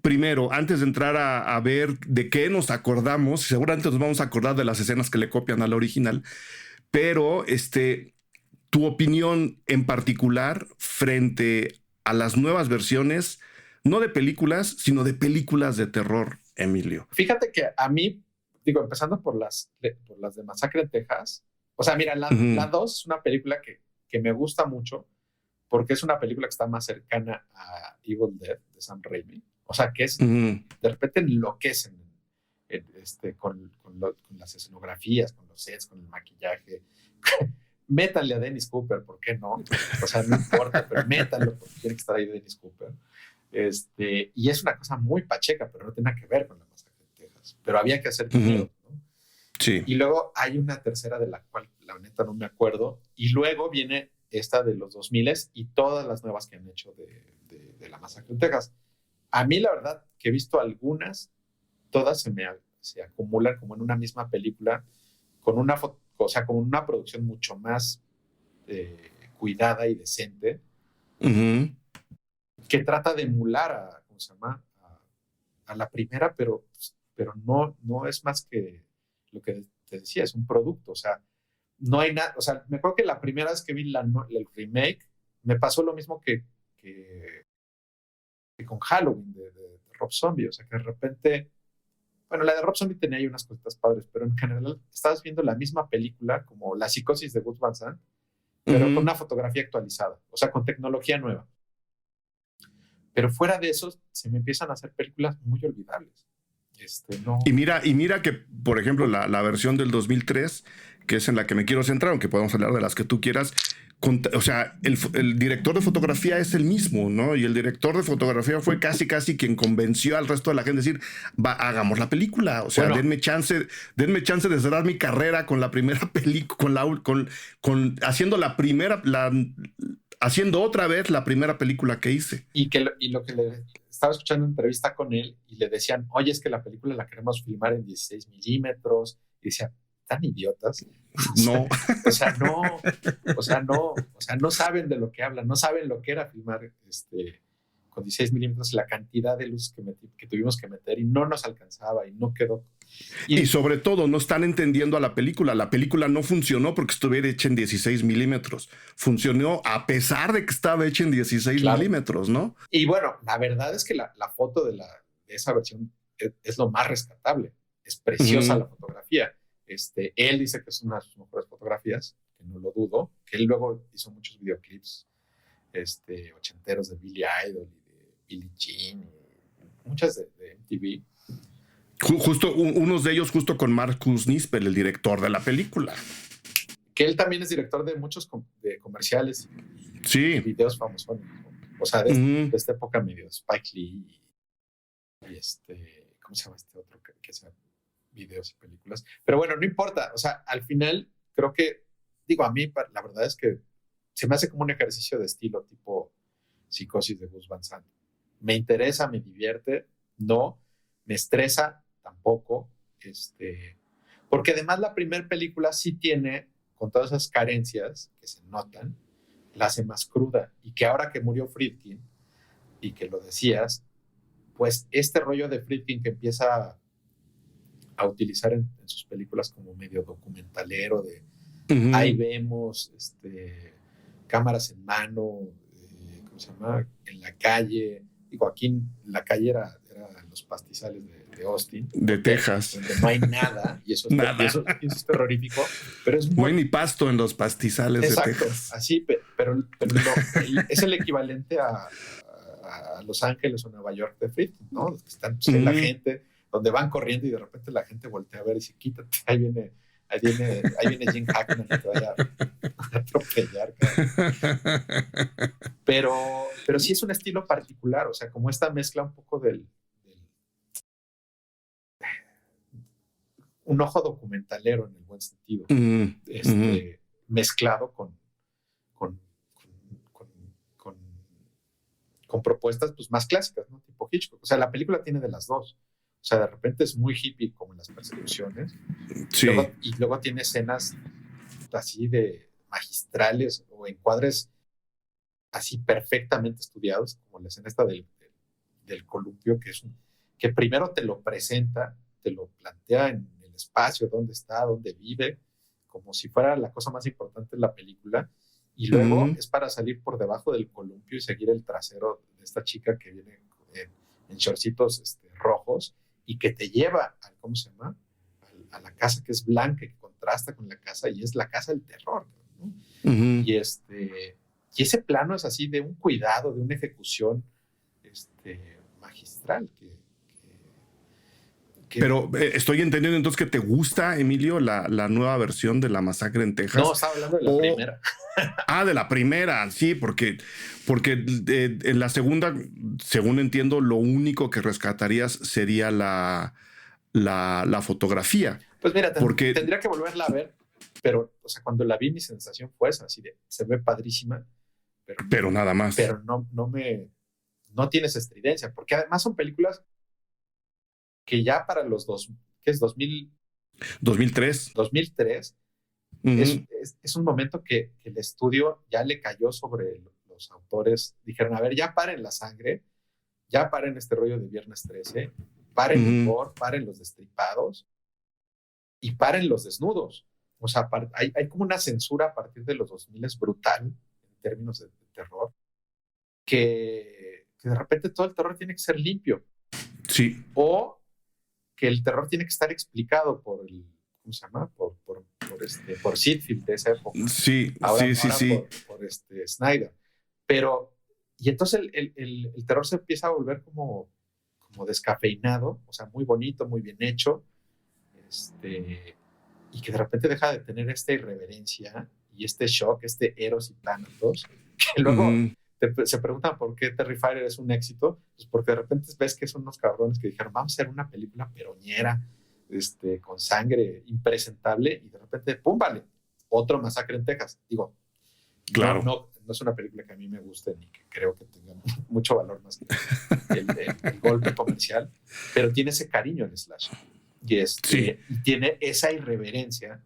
Speaker 1: Primero, antes de entrar a ver de qué nos acordamos, seguramente nos vamos a acordar de las escenas que le copian a la original, pero tu opinión en particular frente a las nuevas versiones, no de películas, sino de películas de terror, Emilio.
Speaker 2: Fíjate que a mí, digo, empezando por las de Masacre en Texas, o sea, mira, la 2 es una película que me gusta mucho porque es una película que está más cercana a Evil Dead de Sam Raimi. O sea, que es, de repente enloquecen con las escenografías, con los sets, con el maquillaje. Métanle a Dennis Cooper, ¿por qué no? O sea, no importa, pero métanlo porque tiene que estar ahí Dennis Cooper. Y es una cosa muy pacheca, pero no tiene nada que ver con la Masacre de Texas. Pero había que hacer dinero, ¿no?
Speaker 1: Sí.
Speaker 2: Y luego hay una tercera de la cual la neta no me acuerdo. Y luego viene esta de los 2000 y todas las nuevas que han hecho de la Masacre de Texas. A mí, la verdad, que he visto algunas, todas se acumulan como en una misma película, con una con una producción mucho más cuidada y decente, que trata de emular a la primera, pero no es más que lo que te decía, es un producto, o sea, no hay nada, o sea, me acuerdo que la primera vez que vi el remake, me pasó lo mismo que con Halloween de Rob Zombie, o sea, que de repente, bueno, la de Rob Zombie tenía ahí unas cositas padres, pero en general estabas viendo la misma película, como La Psicosis de Gus Van Sant, pero con una fotografía actualizada, o sea, con tecnología nueva. Pero fuera de eso, se me empiezan a hacer películas muy olvidables. No.
Speaker 1: Y mira que, por ejemplo, la versión del 2003, que es en la que me quiero centrar, aunque podemos hablar de las que tú quieras, o sea, el director de fotografía es el mismo, ¿no? Y el director de fotografía fue casi quien convenció al resto de la gente de decir, hagamos la película. O sea, bueno, denme chance de cerrar mi carrera con la primera película, haciendo haciendo otra vez la primera película que hice.
Speaker 2: Y lo que le estaba escuchando una entrevista con él y le decían, oye, es que la película la queremos filmar en 16 milímetros. Y decía, ¿tan idiotas?
Speaker 1: No.
Speaker 2: No saben de lo que hablan, no saben lo que era filmar con 16 milímetros, la cantidad de luz que tuvimos que meter y no nos alcanzaba y no quedó.
Speaker 1: Y sobre todo, no están entendiendo a la película. La película no funcionó porque estuviera hecha en 16 milímetros. Funcionó a pesar de que estaba hecha en 16 milímetros, ¿no?
Speaker 2: Y bueno, la verdad es que la foto de esa versión es lo más rescatable. Es preciosa la fotografía. Él dice que es una de sus mejores fotografías, que no lo dudo, que él luego hizo muchos videoclips ochenteros de Billy Idol y de Billie Jean, y muchas de MTV.
Speaker 1: Justo unos de ellos justo con Marcus Nispel, el director de la película.
Speaker 2: Que él también es director de muchos de comerciales y videos famosos. O sea, de esta época medio Spike Lee y ¿cómo se llama este otro que hace videos y películas? Pero bueno, no importa. O sea, al final creo que, a mí la verdad es que se me hace como un ejercicio de estilo tipo Psicosis de Gus Van Sant. Me interesa, me divierte, no, me estresa tampoco, porque además la primera película sí tiene, con todas esas carencias que se notan, la hace más cruda, y que ahora que murió Friedkin, y que lo decías, pues este rollo de Friedkin que empieza a utilizar en sus películas como medio documentalero, de ahí vemos cámaras en mano, ¿cómo se llama? En la calle. Digo, aquí en la calle era los pastizales de Austin.
Speaker 1: De Texas.
Speaker 2: Donde no hay nada, y eso es terrorífico, pero es muy...
Speaker 1: No hay ni pasto en los pastizales de Texas.
Speaker 2: Exacto, así, pero es el equivalente a Los Ángeles o Nueva York de Friedkin, ¿no? Están la gente, donde van corriendo y de repente la gente voltea a ver y dice, quítate, ahí viene Jim Hackman que te vaya a atropellar. Pero sí es un estilo particular, o sea, como esta mezcla un poco un ojo documentalero en el buen sentido, mezclado con propuestas pues más clásicas, ¿no? Tipo Hitchcock. O sea, la película tiene de las dos. O sea, de repente es muy hippie como en las persecuciones.
Speaker 1: Sí.
Speaker 2: Y luego tiene escenas así de magistrales o encuadres así perfectamente estudiados, como la escena esta del columpio, que primero te lo presenta, te lo plantea en el espacio, dónde está, dónde vive, como si fuera la cosa más importante de la película, y luego es para salir por debajo del columpio y seguir el trasero de esta chica que viene en shortcitos rojos, y que te lleva ¿cómo se llama? A la casa que es blanca, que contrasta con la casa, y es la casa del terror, ¿no? Y ese plano es así de un cuidado, de una ejecución magistral.
Speaker 1: Pero estoy entendiendo entonces que te gusta, Emilio, la nueva versión de La Masacre en Texas.
Speaker 2: No, estaba hablando de la primera.
Speaker 1: De la primera, sí, porque en la segunda, según entiendo, lo único que rescatarías sería la fotografía.
Speaker 2: Pues mira, tendría que volverla a ver, pero, o sea, cuando la vi, mi sensación fue esa, así de, se ve padrísima,
Speaker 1: pero nada más.
Speaker 2: Pero no tiene esa estridencia, porque además son películas que ya para los ¿qué es?
Speaker 1: 2003.
Speaker 2: 2003, es un momento que el estudio ya le cayó sobre los autores. Dijeron, a ver, ya paren la sangre, ya paren este rollo de Viernes 13, paren el gore, paren los destripados y paren los desnudos. O sea, hay como una censura a partir de los 2000 brutal en términos de terror, que de repente todo el terror tiene que ser limpio.
Speaker 1: Sí.
Speaker 2: O que el terror tiene que estar explicado por ¿cómo se llama? Por Sitfield de esa época.
Speaker 1: Sí,
Speaker 2: ahora
Speaker 1: sí.
Speaker 2: Por Snyder. Pero, y entonces el terror se empieza a volver como descafeinado, o sea, muy bonito, muy bien hecho, y que de repente deja de tener esta irreverencia y este shock, este Eros y Thanatos, que luego se preguntan por qué Terrifier es un éxito, pues porque de repente ves que son unos cabrones que dijeron, vamos a hacer una película peroñera, con sangre impresentable, y de repente, ¡pum! Vale, otro Masacre en Texas. Digo,
Speaker 1: claro.
Speaker 2: no es una película que a mí me guste ni que creo que tenga mucho valor más que el golpe comercial, pero tiene ese cariño el slasher.
Speaker 1: Sí.
Speaker 2: Y tiene esa irreverencia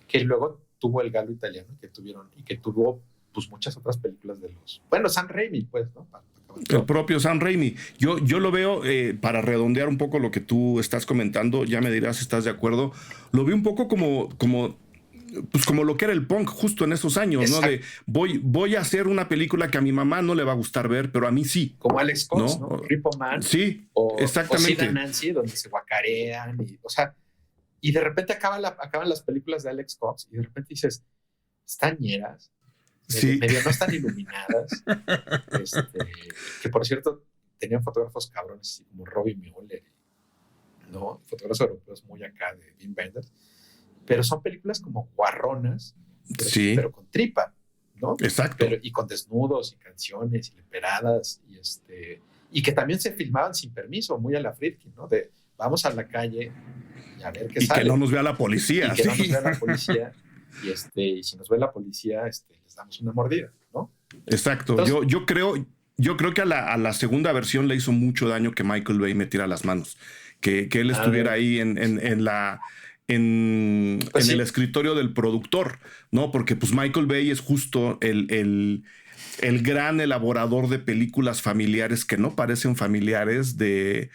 Speaker 2: que luego tuvo el Galo Italiano que tuvo pues muchas otras películas de Sam Raimi, pues, ¿no?
Speaker 1: El propio Sam Raimi. Yo lo veo, para redondear un poco lo que tú estás comentando, ya me dirás si estás de acuerdo, lo veo un poco pues como lo que era el punk justo en esos años, exacto, ¿no? De voy a hacer una película que a mi mamá no le va a gustar ver, pero a mí sí.
Speaker 2: Como Alex Cox, ¿no? Repo Man.
Speaker 1: Sí, exactamente.
Speaker 2: O Sid and Nancy, donde se guacarean. Y de repente acaban las películas de Alex Cox y de repente dices, están ñeras, medio no están iluminadas. Que por cierto, tenían fotógrafos cabrones como Robbie Mueller, ¿no? Fotógrafos europeos muy acá de Wim Wenders. Pero son películas como guarronas, pero con tripa, ¿no?
Speaker 1: Exacto.
Speaker 2: Y con desnudos y canciones y leperadas y que también se filmaban sin permiso, muy a la Friedkin, ¿no? De vamos a la calle y a ver qué sale.
Speaker 1: Y que no nos vea la policía.
Speaker 2: Y que no nos vea la policía. Y si nos ve la policía, les damos una mordida, ¿no?
Speaker 1: Exacto. Entonces, yo creo que a la segunda versión le hizo mucho daño que Michael Bay metiera las manos. Que él estuviera ahí en el escritorio del productor, ¿no? Porque pues Michael Bay es justo el gran elaborador de películas familiares que no parecen familiares de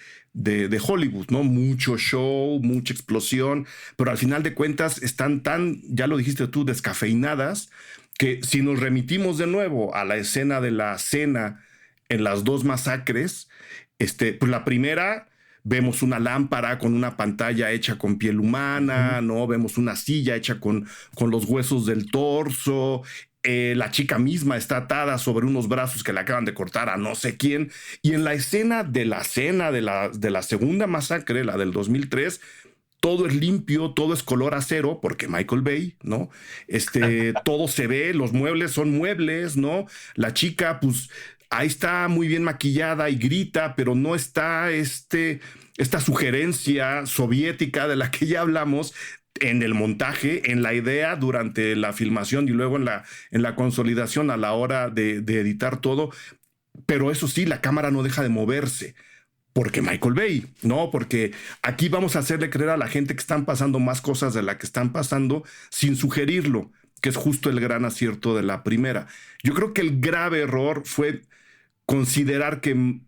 Speaker 1: Hollywood, ¿no? Mucho show, mucha explosión, pero al final de cuentas están tan, ya lo dijiste tú, descafeinadas, que si nos remitimos de nuevo a la escena de la cena en las dos masacres, pues la primera... Vemos una lámpara con una pantalla hecha con piel humana, ¿no? Vemos una silla hecha con los huesos del torso. La chica misma está atada sobre unos brazos que le acaban de cortar a no sé quién. Y en la escena de la segunda masacre, la del 2003, todo es limpio, todo es color acero, porque Michael Bay, ¿no? Todo se ve, los muebles son muebles, ¿no? La chica, pues... ahí está muy bien maquillada y grita, pero no está esta sugerencia soviética de la que ya hablamos en el montaje, en la idea durante la filmación y luego en la consolidación a la hora de editar todo. Pero eso sí, la cámara no deja de moverse. Porque Michael Bay, ¿no? Porque aquí vamos a hacerle creer a la gente que están pasando más cosas de las que están pasando sin sugerirlo, que es justo el gran acierto de la primera. Yo creo que el grave error fue considerar que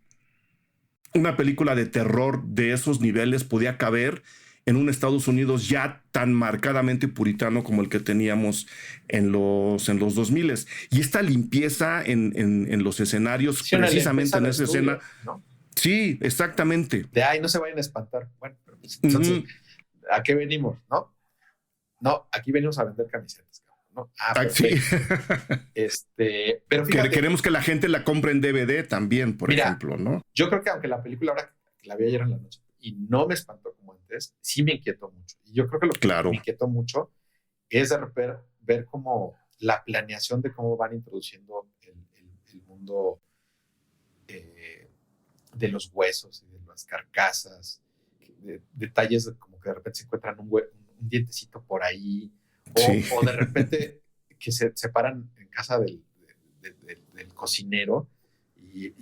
Speaker 1: una película de terror de esos niveles podía caber en un Estados Unidos ya tan marcadamente puritano como el que teníamos en los 2000. Y esta limpieza en los escenarios, sí, precisamente en esa escena, ¿no? Sí, exactamente.
Speaker 2: No se vayan a espantar. Bueno, pero pues, entonces, ¿a qué venimos? No, aquí venimos a vender camisetas. ¿No?
Speaker 1: Sí.
Speaker 2: Pero fíjate,
Speaker 1: queremos que la gente la compre en DVD también, por ejemplo, ¿no?
Speaker 2: Yo creo que aunque la película ahora que la vi ayer en la noche y no me espantó como antes, sí me inquietó mucho. Y yo creo que lo que me inquietó mucho es de repente ver como la planeación de cómo van introduciendo el mundo de los huesos y de las carcasas, detalles como que de repente se encuentran un dientecito por ahí. O de repente que se paran en casa del cocinero y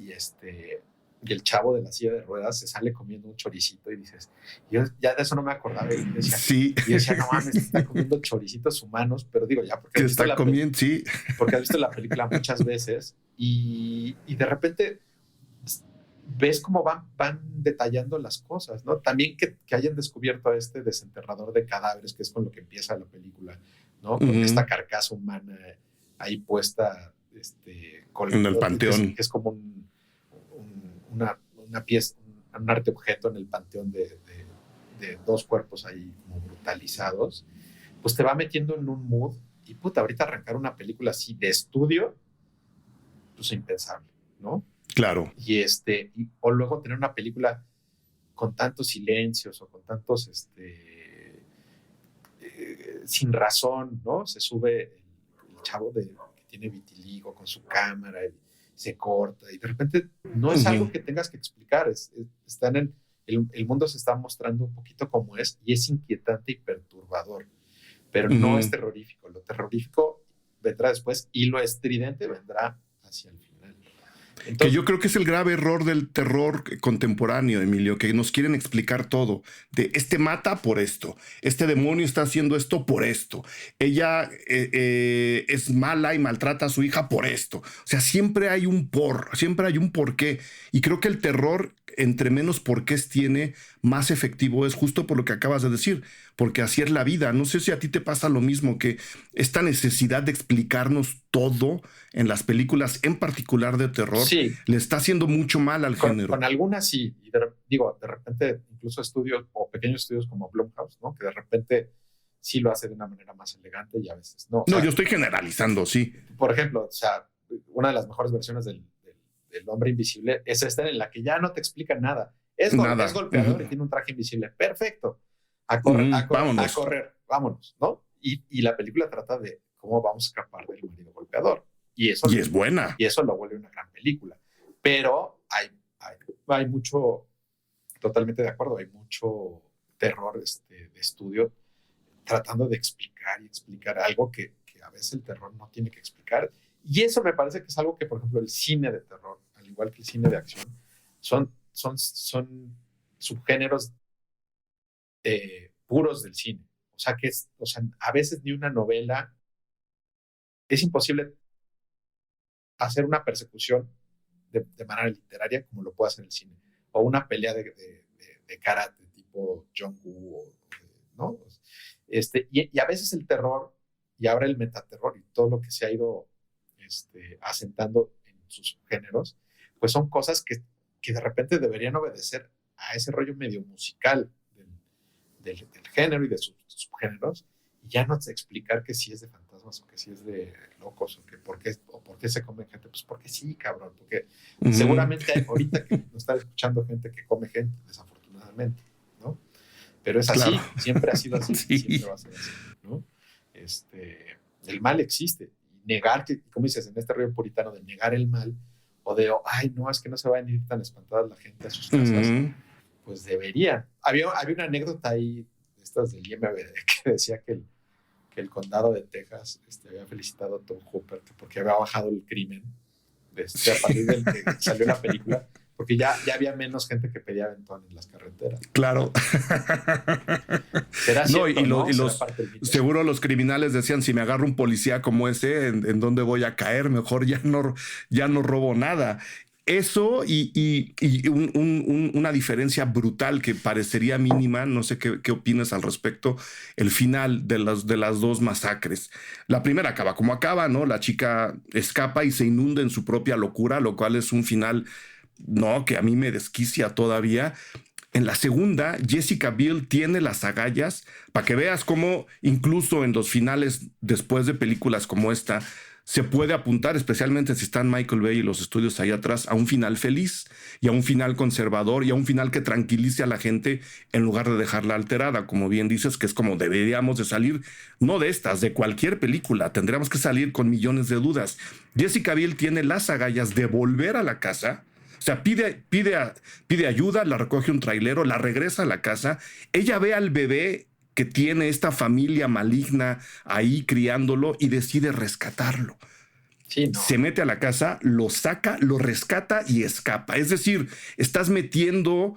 Speaker 2: el chavo de la silla de ruedas se sale comiendo un choricito y dices, yo ya de eso no me acordaba y decía, no mames, está comiendo choricitos humanos, pero digo ya porque porque has visto la película muchas veces y de repente ves cómo van detallando las cosas, ¿no? También que hayan descubierto a este desenterrador de cadáveres, que es con lo que empieza la película, ¿no? Con esta carcasa humana ahí puesta
Speaker 1: en el panteón.
Speaker 2: Que es como una pieza, un arte objeto en el panteón de dos cuerpos ahí como brutalizados, pues te va metiendo en un mood y puta, ahorita arrancar una película así de estudio, pues impensable, ¿no?
Speaker 1: Claro.
Speaker 2: O luego tener una película con tantos silencios o con tantos sin razón, ¿no? Se sube el chavo que tiene vitiligo con su cámara y se corta y de repente no es algo que tengas que explicar, el mundo se está mostrando un poquito como es y es inquietante y perturbador, pero no es terrorífico. Lo terrorífico vendrá después y lo estridente vendrá hacia el final.
Speaker 1: Entonces, que yo creo que es el grave error del terror contemporáneo, Emilio, que nos quieren explicar todo. De este mata por esto, este demonio está haciendo esto por esto, ella es mala y maltrata a su hija por esto. O sea, siempre hay un porqué. Y creo que el terror, entre menos porqués tiene, más efectivo es, justo por lo que acabas de decir, porque así es la vida. No sé si a ti te pasa lo mismo, que esta necesidad de explicarnos todo en las películas, en particular de terror,
Speaker 2: sí,
Speaker 1: le está haciendo mucho mal al género.
Speaker 2: Con algunas sí, y de repente incluso estudios o pequeños estudios como Blumhouse, ¿no? Que de repente sí lo hace de una manera más elegante y a veces no.
Speaker 1: No, yo estoy generalizando, sí.
Speaker 2: Por ejemplo, o sea, una de las mejores versiones del Hombre Invisible es esta en la que ya no te explican nada. Es golpeador y tiene un traje invisible. Perfecto. A correr, vámonos, ¿no? Y la película trata de cómo vamos a escapar del marido golpeador. Y es buena. Y eso lo vuelve una gran película. Pero hay mucho, totalmente de acuerdo, hay mucho terror de estudio tratando de explicar algo que a veces el terror no tiene que explicar. Y eso me parece que es algo que, por ejemplo, el cine de terror, al igual que el cine de acción, son subgéneros puros del cine. O sea, a veces ni una novela es imposible hacer una persecución de manera literaria como lo puede hacer el cine. O una pelea de karate tipo John Woo, ¿no? Y a veces el terror, y ahora el metaterror y todo lo que se ha ido asentando en sus géneros, pues son cosas que de repente deberían obedecer a ese rollo medio musical del género y de sus subgéneros, y ya no explicar que sí es de fantasmas o que sí es de locos o que por qué se come gente. Pues porque sí, cabrón, porque seguramente hay ahorita que nos está escuchando gente que come gente, desafortunadamente, ¿no? Pero es así, claro. Siempre ha sido así, sí. Siempre va a ser así, ¿no? El mal existe, y negar que, como dices, en este rollo puritano de negar el mal, o de, ay, no, es que no se va a ir tan espantada la gente a sus casas, pues deberían. Había una anécdota ahí, estas del IMDb, que decía que el condado de Texas había felicitado a Tom Hooper porque había bajado el crimen a partir del que salió la película, porque ya había menos gente que pedía aventón en las carreteras.
Speaker 1: Claro.
Speaker 2: ¿Será cierto,
Speaker 1: seguro los criminales decían, si me agarro un policía como ese, ¿en dónde voy a caer? Mejor ya no robo nada. Eso y una diferencia brutal que parecería mínima, no sé qué opinas al respecto, el final de las dos masacres. La primera acaba como acaba, ¿no? La chica escapa y se inunda en su propia locura, lo cual es un final, no, que a mí me desquicia todavía. En la segunda, Jessica Biel tiene las agallas para que veas cómo incluso en los finales, después de películas como esta, se puede apuntar, especialmente si están Michael Bay y los estudios ahí atrás, a un final feliz y a un final conservador y a un final que tranquilice a la gente en lugar de dejarla alterada, como bien dices, que es como deberíamos de salir, no de estas, de cualquier película, tendríamos que salir con millones de dudas. Jessica Biel tiene las agallas de volver a la casa, o sea, pide ayuda, la recoge un trailero, la regresa a la casa, ella ve al bebé que tiene esta familia maligna ahí criándolo y decide rescatarlo.
Speaker 2: Sí, no.
Speaker 1: Se mete a la casa, lo saca, lo rescata y escapa. Es decir, estás metiendo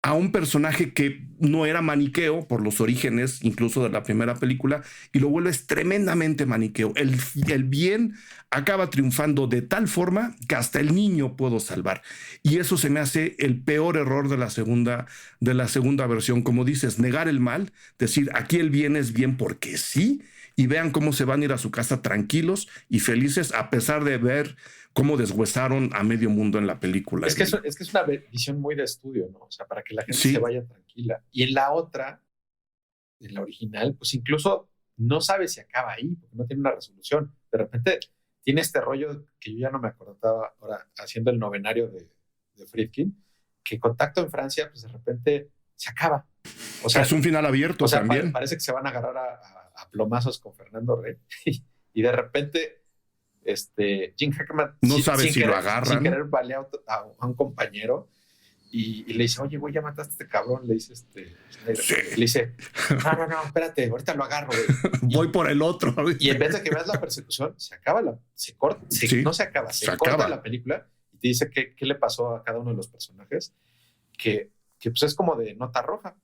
Speaker 1: a un personaje que no era maniqueo por los orígenes, incluso de la primera película, y lo vuelves tremendamente maniqueo. El bien acaba triunfando de tal forma que hasta el niño puedo salvar. Y eso se me hace el peor error de la segunda versión. Como dices, negar el mal, decir aquí el bien es bien porque sí, y vean cómo se van a ir a su casa tranquilos y felices a pesar de ver cómo deshuesaron a medio mundo en la película.
Speaker 2: Es que es una visión muy de estudio, ¿no? O sea, para que la gente se vaya tranquila. Y en la otra, en la original, pues incluso no sabe si acaba ahí, porque no tiene una resolución. De repente tiene este rollo que yo ya no me acordaba ahora, haciendo el novenario de Friedkin, que Contacto en Francia, pues de repente se acaba.
Speaker 1: O sea, es un final abierto también.
Speaker 2: Parece que se van a agarrar a plomazos con Fernando Rey y de repente Jim Hackman
Speaker 1: no sabe si lo agarran.
Speaker 2: Sin querer balear a un compañero y le dice, oye, güey, ya mataste a este cabrón. Le dice Schneider.
Speaker 1: Sí.
Speaker 2: Le dice, no, espérate, ahorita lo agarro, güey.
Speaker 1: Voy por el otro.
Speaker 2: Y en vez de que veas la persecución, se corta,
Speaker 1: Sí.
Speaker 2: no se acaba, se
Speaker 1: acaba.
Speaker 2: corta la película y te dice qué le pasó a cada uno de los personajes, que pues es como de nota roja.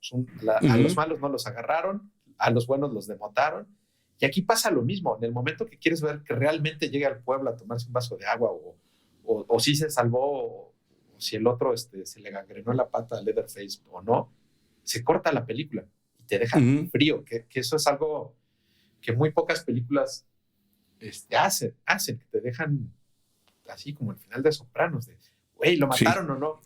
Speaker 2: A los malos no los agarraron, a los buenos los demotaron. Y aquí pasa lo mismo. En el momento que quieres ver que realmente llegue al pueblo a tomarse un vaso de agua o si se salvó o si el otro se le gangrenó la pata a Leatherface o no, se corta la película y te deja frío, que eso es algo que muy pocas películas hacen, que te dejan así como el final de Sopranos, de, güey, ¿lo mataron o no?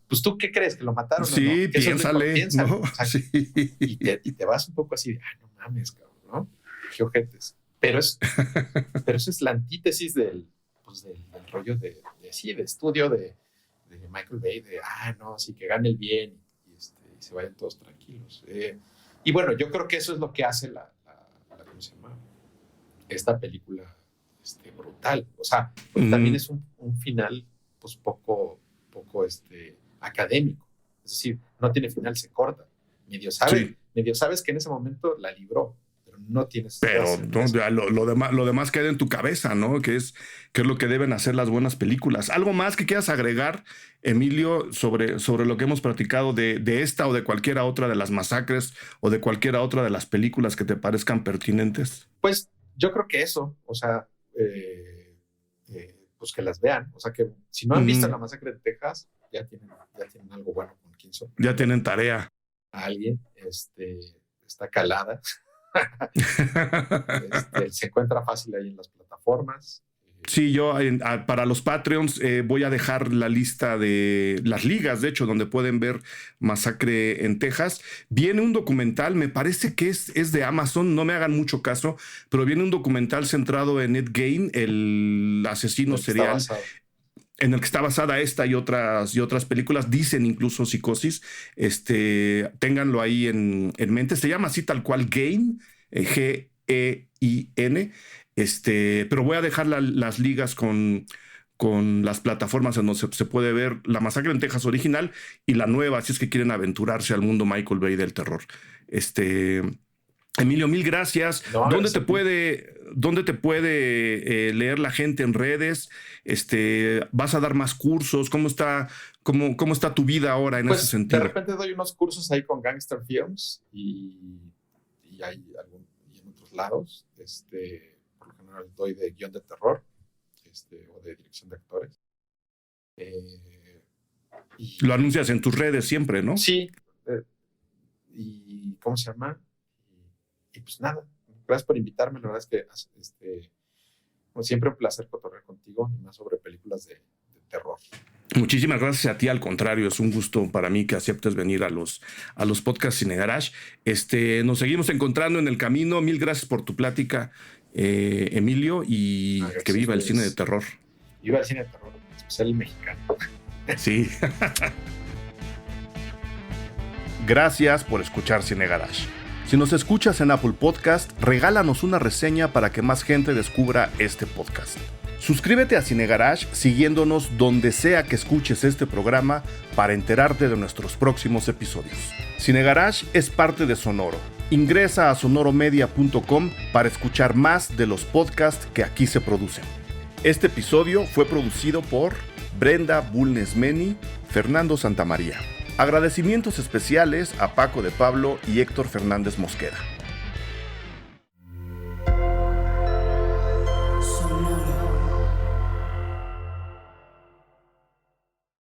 Speaker 2: Pues tú, ¿qué crees? ¿Que lo mataron o no?
Speaker 1: Sí, piénsale. ¿No? Sí.
Speaker 2: Y te vas un poco así, no mames, cabrón, ¿no? Qué ojetes. Pero eso es la antítesis del rollo de estudio de Michael Bay, de, no, sí, que gane el bien y se vayan todos tranquilos. Y bueno, yo creo que eso es lo que hace ¿cómo se llama? Esta película brutal. O sea, también es un final pues poco académico. Es decir, no tiene final, se corta. Medio sabes que en ese momento la libró, pero no tienes...
Speaker 1: Pero lo demás queda en tu cabeza, ¿no? Que es lo que deben hacer las buenas películas. ¿Algo más que quieras agregar, Emilio, sobre lo que hemos platicado de esta o de cualquiera otra de las masacres o de cualquiera otra de las películas que te parezcan pertinentes?
Speaker 2: Pues yo creo que eso, o sea, pues que las vean. O sea, que si no han visto La Masacre de Texas, ya tienen algo bueno con quien son.
Speaker 1: Ya tienen tarea.
Speaker 2: A alguien, está calada. Se encuentra fácil ahí en las plataformas.
Speaker 1: Sí, yo para los Patreons voy a dejar la lista de las ligas, de hecho, donde pueden ver Masacre en Texas. Viene un documental, me parece que es de Amazon, no me hagan mucho caso, pero viene un documental centrado en Ed Gein, el asesino serial, en el que está basada esta y otras películas. Dicen incluso Psicosis. Ténganlo ahí en mente. Se llama así tal cual, Gein, Gein. Pero voy a dejar las ligas con las plataformas en donde se puede ver La Masacre en Texas original y la nueva, si es que quieren aventurarse al mundo Michael Bay del terror. Emilio, mil gracias. ¿Dónde te puede leer la gente en redes? ¿Vas a dar más cursos? ¿Cómo está tu vida ahora en ese sentido?
Speaker 2: De repente doy unos cursos ahí con Gangster Films y en otros lados. Por lo general doy de guión de terror o de dirección de actores.
Speaker 1: Lo anuncias en tus redes siempre, ¿no?
Speaker 2: Sí. ¿Y cómo se llama? Y pues nada, gracias por invitarme. La verdad es que como siempre un placer cotorrear contigo y más sobre películas de terror.
Speaker 1: Muchísimas gracias a ti, al contrario, es un gusto para mí que aceptes venir a los podcasts Cine Garage. Nos seguimos encontrando en el camino. Mil gracias por tu plática, Emilio, y que viva el cine de terror.
Speaker 2: Viva el cine de terror, en especial el mexicano.
Speaker 1: Sí. Gracias por escuchar Cine Garage. Si nos escuchas en Apple Podcast, regálanos una reseña para que más gente descubra este podcast. Suscríbete a Cine Garage siguiéndonos donde sea que escuches este programa para enterarte de nuestros próximos episodios. Cine Garage es parte de Sonoro. Ingresa a sonoromedia.com para escuchar más de los podcasts que aquí se producen. Este episodio fue producido por Brenda Bulnes-Meni, Fernando Santamaría. Agradecimientos especiales a Paco de Pablo y Héctor Fernández Mosqueda.